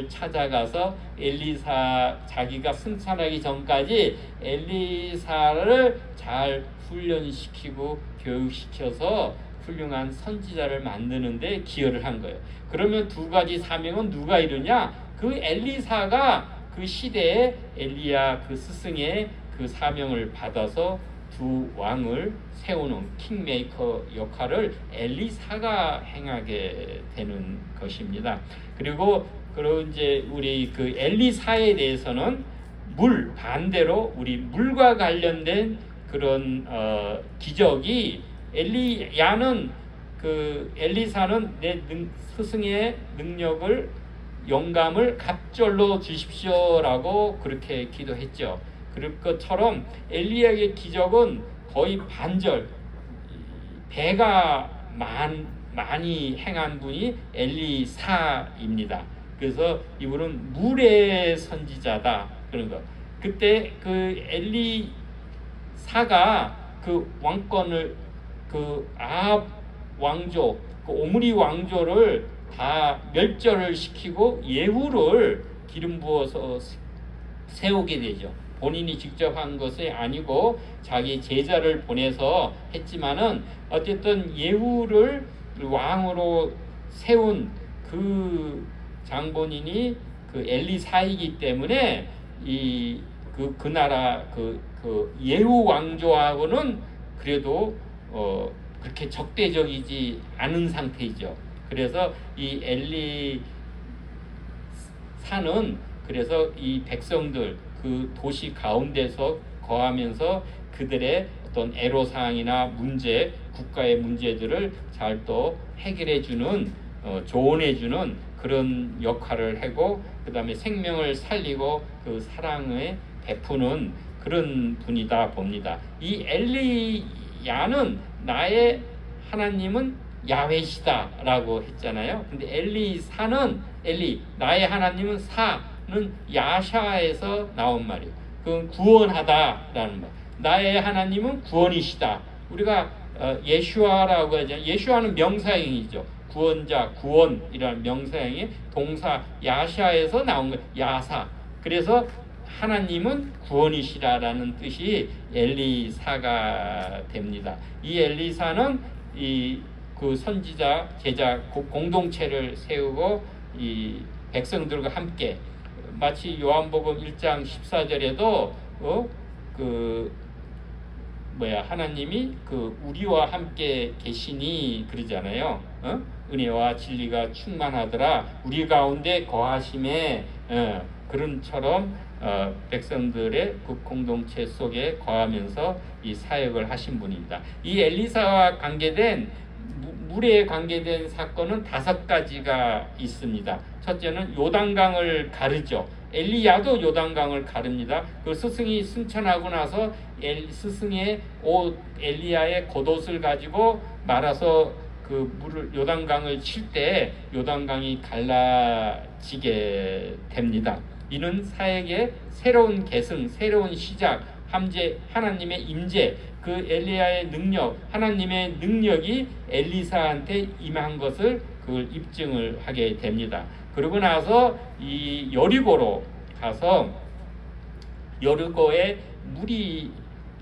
찾아가서 엘리사, 자기가 승천하기 전까지 엘리사를 잘 훈련시키고 교육시켜서 훌륭한 선지자를 만드는데 기여를 한 거예요. 그러면 두 가지 사명은 누가 이루냐? 그 엘리사가 그 시대에 엘리야 그 스승의 그 사명을 받아서 두 왕을 세우는 킹메이커 역할을 엘리사가 행하게 되는 것입니다. 그리고 이제 우리 그 엘리사에 대해서는 반대로 우리 물과 관련된 그런 기적이 엘리사는 내 스승의 능력을 영감을 갑절로 주십시오라고 그렇게 기도했죠. 그럴 것처럼 엘리야의 기적은 거의 반절, 배가 많이 행한 분이 엘리사입니다. 그래서 이분은 물의 선지자다 그런 거. 그때 그 엘리사가 그 왕권을 그 아합 왕조, 그 오므리 왕조를 다 멸절을 시키고 예후를 기름 부어서 세우게 되죠. 본인이 직접 한 것이 아니고 자기 제자를 보내서 했지만은 어쨌든 예후를 왕으로 세운 그 장본인이 그 엘리사이기 때문에 그 나라 그 예후 왕조하고는 그래도 그렇게 적대적이지 않은 상태이죠. 그래서 이 엘리사는 그래서 이 백성들 그 도시 가운데서 거하면서 그들의 어떤 애로사항이나 문제, 국가의 문제들을 잘 또 해결해주는 조언해주는 그런 역할을 하고 그 다음에 생명을 살리고 그 사랑을 베푸는 그런 분이다 봅니다. 이 엘리야는 나의 하나님은 야훼시다라고 했잖아요. 근데 나의 하나님은 사는 야샤에서 나온 말이에요. 그건 구원하다라는 말. 나의 하나님은 구원이시다. 우리가 예슈아라고 하죠. 예슈아는 명사형이죠. 구원자, 구원이라는 명사형이 동사 야샤에서 나온 거예요. 야사. 그래서 하나님은 구원이시라라는 뜻이 엘리사가 됩니다. 이 엘리사는 그 선지자 제자 공동체를 세우고 이 백성들과 함께 마치 요한복음 1장 14절에도 하나님이 그 우리와 함께 계시니 그러잖아요. 은혜와 진리가 충만하더라. 우리 가운데 거하심에 그런처럼 백성들의 그 공동체 속에 거하면서 이 사역을 하신 분입니다. 이 엘리사와 관계된 물에 관계된 사건은 5가지가 있습니다. 첫째는 요단강을 가르죠. 엘리야도 요단강을 가릅니다. 그 스승이 승천하고 나서 스승의 엘리야의 겉옷을 가지고 말아서 그 물을 요단강을 칠 때 요단강이 갈라지게 됩니다. 이는 사역의 새로운 계승, 새로운 시작, 하나님의 임재, 그 엘리야의 능력, 하나님의 능력이 엘리사한테 임한 것을 그걸 입증을 하게 됩니다. 그러고 나서 이 여리고로 가서 여리고에 물이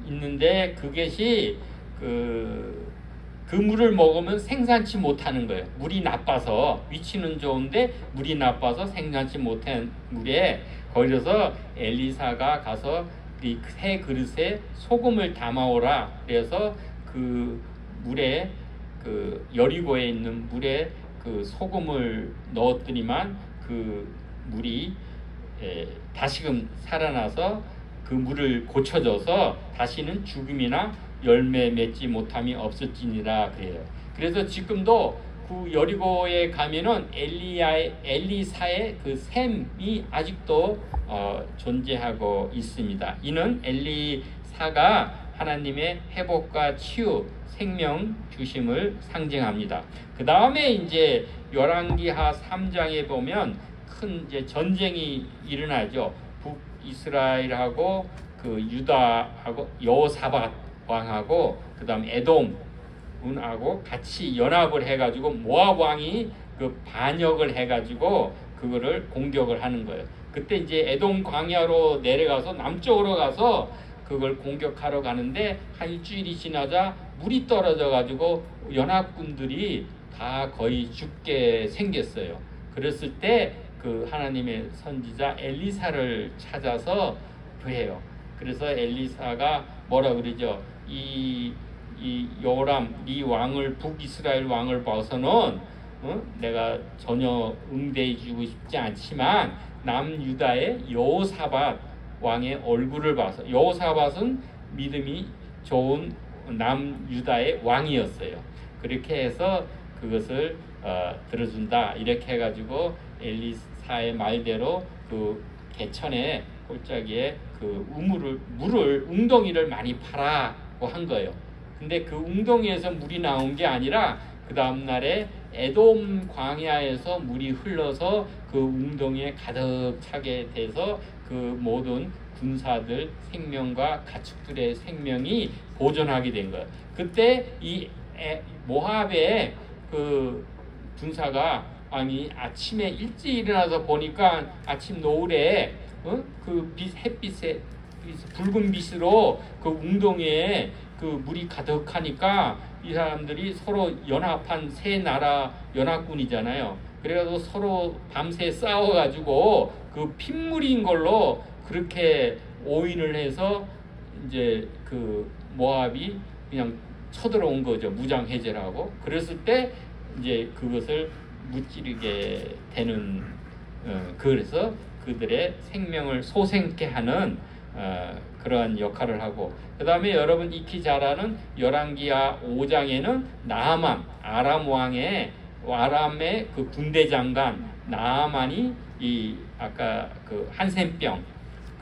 있는데 그것이 그 물을 먹으면 생산치 못하는 거예요. 물이 나빠서, 위치는 좋은데 물이 나빠서 생산치 못한 물에 거기서 엘리사가 가서 이 새 그릇에 소금을 담아오라. 그래서 그 물에 그 여리고에 있는 물에 그 소금을 넣었더니만 그 물이 다시금 살아나서 그 물을 고쳐줘서 다시는 죽음이나 열매 맺지 못함이 없었지니라 그래요. 그래서 지금도 그 여리고에 가면은 엘리사의 그 샘이 아직도 존재하고 있습니다. 이는 엘리사가 하나님의 회복과 치유, 생명 주심을 상징합니다. 그 다음에 이제 열왕기하 3장에 보면 큰 이제 전쟁이 일어나죠. 북이스라엘하고 그 유다하고 여호사밧 왕하고 그 다음 에돔하고 같이 연합을 해가지고 모압 왕이 그 반역을 해가지고 그거를 공격을 하는 거예요. 그때 이제 에돔 광야로 내려가서 남쪽으로 가서 그걸 공격하러 가는데 한 일주일이 지나자 물이 떨어져 가지고 연합군들이 다 거의 죽게 생겼어요. 그랬을 때 그 하나님의 선지자 엘리사를 찾아서 구해요. 그래서 엘리사가 뭐라 그러죠? 이 요람 이 왕을 북이스라엘 왕을 봐서는 내가 전혀 응대해주고 싶지 않지만 남유다의 여호사밧 왕의 얼굴을 봐서, 여호사밧은 믿음이 좋은 남유다의 왕이었어요. 그렇게 해서 그것을 들어준다. 이렇게 해가지고 엘리사의 말대로 그 개천에 골짜기에 그 물을 웅덩이를 많이 파라고 한 거예요. 근데 그 웅덩이에서 물이 나온 게 아니라 그 다음날에 에돔 광야에서 물이 흘러서 그 웅덩이에 가득 차게 돼서 그 모든 군사들 생명과 가축들의 생명이 보존하게 된 거예요. 그때 이 모압의 그 군사가 아침에 일찍 일어나서 보니까 아침 노을에 그 햇빛에 붉은 빛으로 그 웅덩이에 그 물이 가득하니까 이 사람들이 서로 연합한 세 나라 연합군이잖아요. 그래가지고 서로 밤새 싸워가지고 그 핏물인 걸로 그렇게 오인을 해서 이제 그 모압이 그냥 쳐들어온 거죠. 무장해제를 하고. 그랬을 때 이제 그것을 무찌르게 되는 그래서 그들의 생명을 소생케 하는 그러한 역할을 하고, 그 다음에 여러분 익히 잘 아는 열왕기하 5장에는 나아만 아람의 그 군대 장관 나아만이 이 아까 그 한센병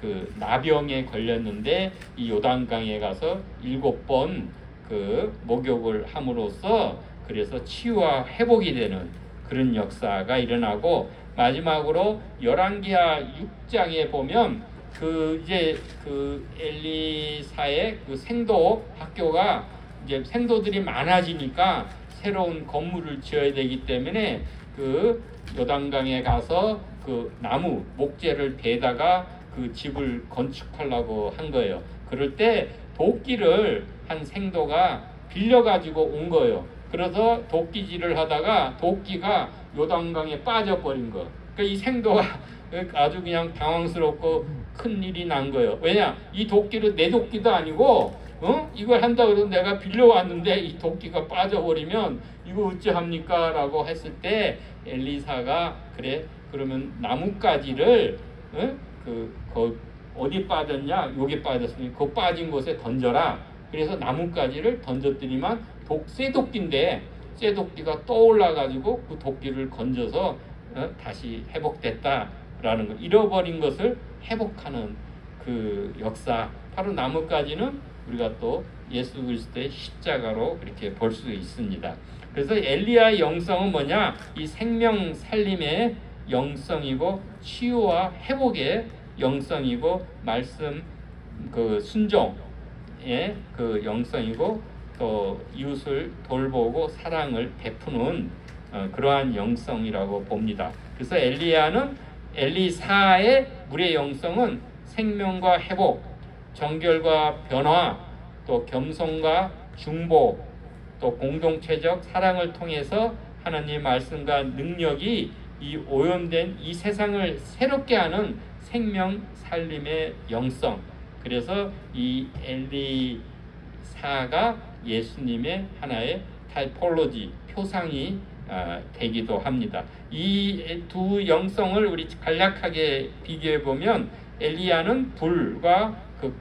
그 나병에 걸렸는데 이 요단강에 가서 7번 그 목욕을 함으로써 그래서 치유와 회복이 되는 그런 역사가 일어나고, 마지막으로 열왕기하 6장에 보면 그 이제 그 엘리사의 그 생도 학교가 이제 생도들이 많아지니까 새로운 건물을 지어야 되기 때문에 그 요단강에 가서 그 나무 목재를 베다가 그 집을 건축하려고 한 거예요. 그럴 때 도끼를 한 생도가 빌려 가지고 온 거예요. 그래서 도끼질을 하다가 도끼가 요단강에 빠져버린 거. 그러니까 이 생도가 아주 그냥 당황스럽고 큰 일이 난 거예요. 왜냐? 이 도끼를 내 도끼도 아니고 이걸 한다고 해서 내가 빌려왔는데 이 도끼가 빠져버리면 이거 어찌합니까? 라고 했을 때 엘리사가 그래 그러면 나뭇가지를 어디 빠졌냐? 여기 빠졌으니까 그 빠진 곳에 던져라. 그래서 나뭇가지를 던졌더니만 쇠도끼인데 쇠도끼가 떠올라가지고 그 도끼를 건져서 다시 회복됐다라는 거. 잃어버린 것을 회복하는 그 역사. 바로 나뭇가지는 우리가 또 예수 그리스도의 십자가로 이렇게 볼 수 있습니다. 그래서 엘리야의 영성은 뭐냐? 이 생명 살림의 영성이고 치유와 회복의 영성이고 말씀 그 순종의 그 영성이고 또 이웃을 돌보고 사랑을 베푸는 그러한 영성이라고 봅니다. 그래서 엘리사의 물의 영성은 생명과 회복, 정결과 변화, 또 겸손과 중보, 또 공동체적 사랑을 통해서 하나님의 말씀과 능력이 이 오염된 이 세상을 새롭게 하는 생명 살림의 영성. 그래서 이 엘리사가 예수님의 하나의 타이폴로지, 표상이 되기도 합니다. 이 두 영성을 우리 간략하게 비교해 보면 엘리야는 불과 그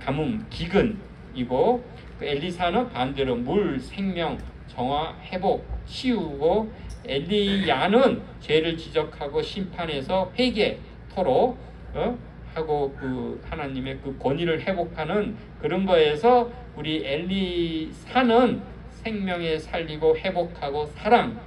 가뭄, 기근이고 그 엘리사는 반대로 물, 생명, 정화, 회복, 치유고 엘리야는 죄를 지적하고 심판해서 회개토록 하고 그 하나님의 그 권위를 회복하는 그런 거에서 우리 엘리사는 생명에 살리고 회복하고 사랑,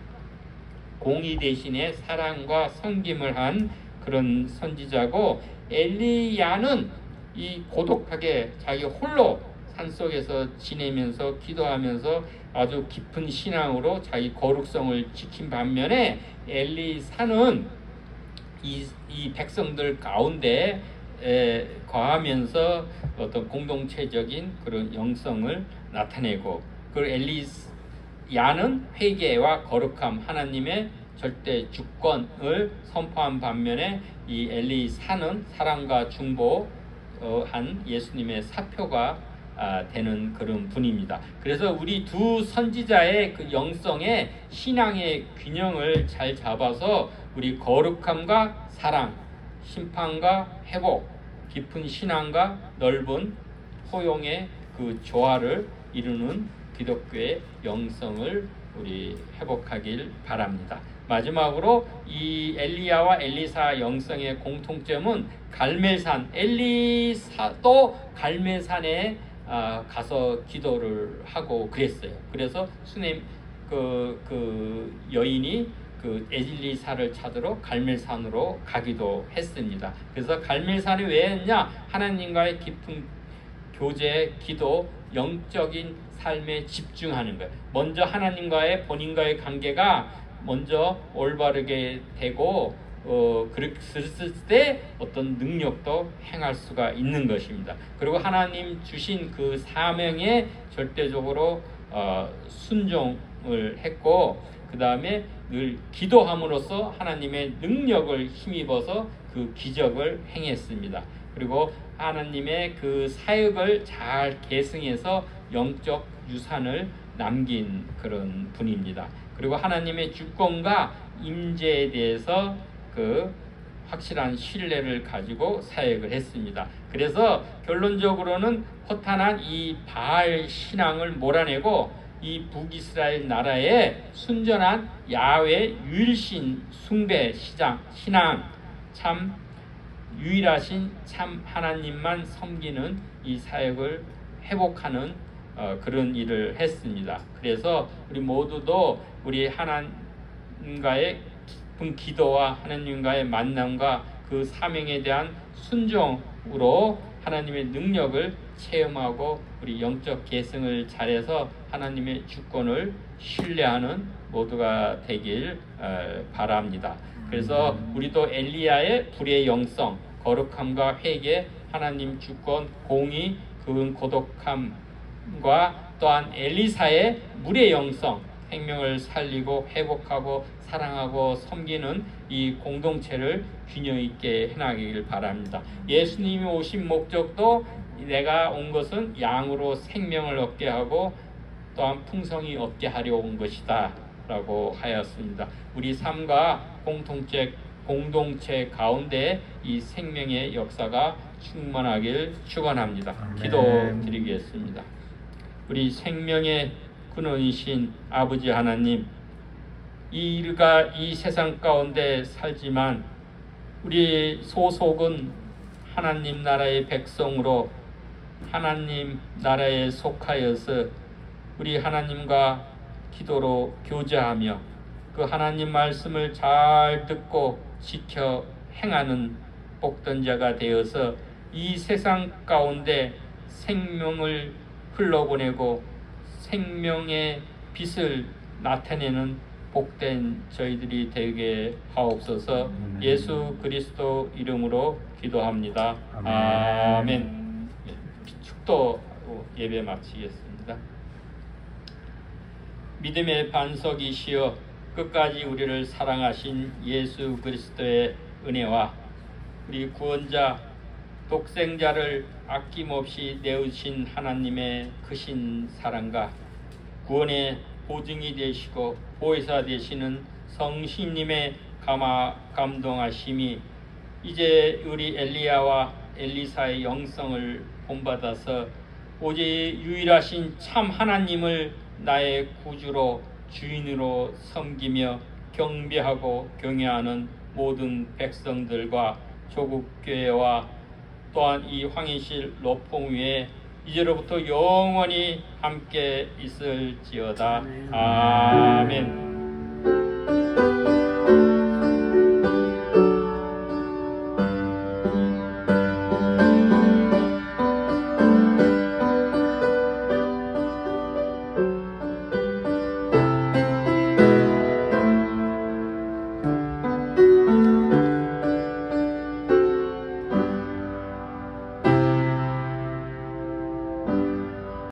공의 대신에 사랑과 섬김을 한 그런 선지자고, 엘리야는 이 고독하게 자기 홀로 산속에서 지내면서 기도하면서 아주 깊은 신앙으로 자기 거룩성을 지킨 반면에 엘리사는 이 백성들 가운데 거하면서 어떤 공동체적인 그런 영성을 나타내고, 그 엘리야는 회개와 거룩함, 하나님의 절대 주권을 선포한 반면에 이 엘리사는 사랑과 중보한 예수님의 사표가 되는 그런 분입니다. 그래서 우리 두 선지자의 그 영성의 신앙의 균형을 잘 잡아서 우리 거룩함과 사랑, 심판과 회복, 깊은 신앙과 넓은 포용의 그 조화를 이루는 기독교의 영성을 우리 회복하길 바랍니다. 마지막으로 이 엘리야와 엘리사 영성의 공통점은 갈멜산, 엘리사도 갈멜산에 가서 기도를 하고 그랬어요. 그래서 수넴 그 여인이 그 엘리사를 찾으러 갈멜산으로 가기도 했습니다. 그래서 갈멜산이 왜 했냐? 하나님과의 깊은 교제, 기도, 영적인 삶에 집중하는 거예요. 먼저 하나님과의 본인과의 관계가 먼저 올바르게 되고 그랬을 때 어떤 능력도 행할 수가 있는 것입니다. 그리고 하나님 주신 그 사명에 절대적으로 순종을 했고, 그 다음에 늘 기도함으로써 하나님의 능력을 힘입어서 그 기적을 행했습니다. 그리고 하나님의 그 사역을 잘 계승해서 영적 유산을 남긴 그런 분입니다. 그리고 하나님의 주권과 임재에 대해서 그 확실한 신뢰를 가지고 사역을 했습니다. 그래서 결론적으로는 허탄한 이 바알 신앙을 몰아내고 이 북이스라엘 나라의 순전한 야훼 유일신 숭배 신앙, 참 유일하신 참 하나님만 섬기는 이 사역을 회복하는 그런 일을 했습니다. 그래서 우리 모두도 우리 하나님과의 깊은 기도와 하나님과의 만남과 그 사명에 대한 순종으로 하나님의 능력을 체험하고 우리 영적 계승을 잘해서 하나님의 주권을 신뢰하는 모두가 되길 바랍니다. 그래서 우리도 엘리야의 불의 영성, 거룩함과 회개, 하나님 주권, 공의, 그 고독함과 또한 엘리사의 물의 영성, 생명을 살리고 회복하고 사랑하고 섬기는 이 공동체를 균형 있게 해나가길 바랍니다. 예수님이 오신 목적도 내가 온 것은 양으로 생명을 얻게 하고 또한 풍성히 얻게 하려 온 것이다 라고 하였습니다. 우리 삶과 공동체 가운데 이 생명의 역사가 충만하길 축원합니다. 기도드리겠습니다. 우리 생명의 근원이신 아버지 하나님, 우리가 이 세상 가운데 살지만 우리 소속은 하나님 나라의 백성으로 하나님 나라에 속하여서 우리 하나님과 기도로 교제하며 그 하나님 말씀을 잘 듣고 지켜 행하는 복된 자가 되어서 이 세상 가운데 생명을 흘러보내고 생명의 빛을 나타내는 복된 저희들이 되게 하옵소서. 예수 그리스도 이름으로 기도합니다. 아멘. 축도 예배 마치겠습니다. 믿음의 반석이시여 끝까지 우리를 사랑하신 예수 그리스도의 은혜와 우리 구원자 독생자를 아낌없이 내으신 하나님의 크신 사랑과 구원의 보증이 되시고 보혜사 되시는 성신님의 감동하심이 이제 우리 엘리야와 엘리사의 영성을 본받아서 오직 유일하신 참 하나님을 나의 구주로 주인으로 섬기며 경배하고 경외하는 모든 백성들과 조국교회와 또한 이 황해실 로풍 위에 이제로부터 영원히 함께 있을지어다. 아멘.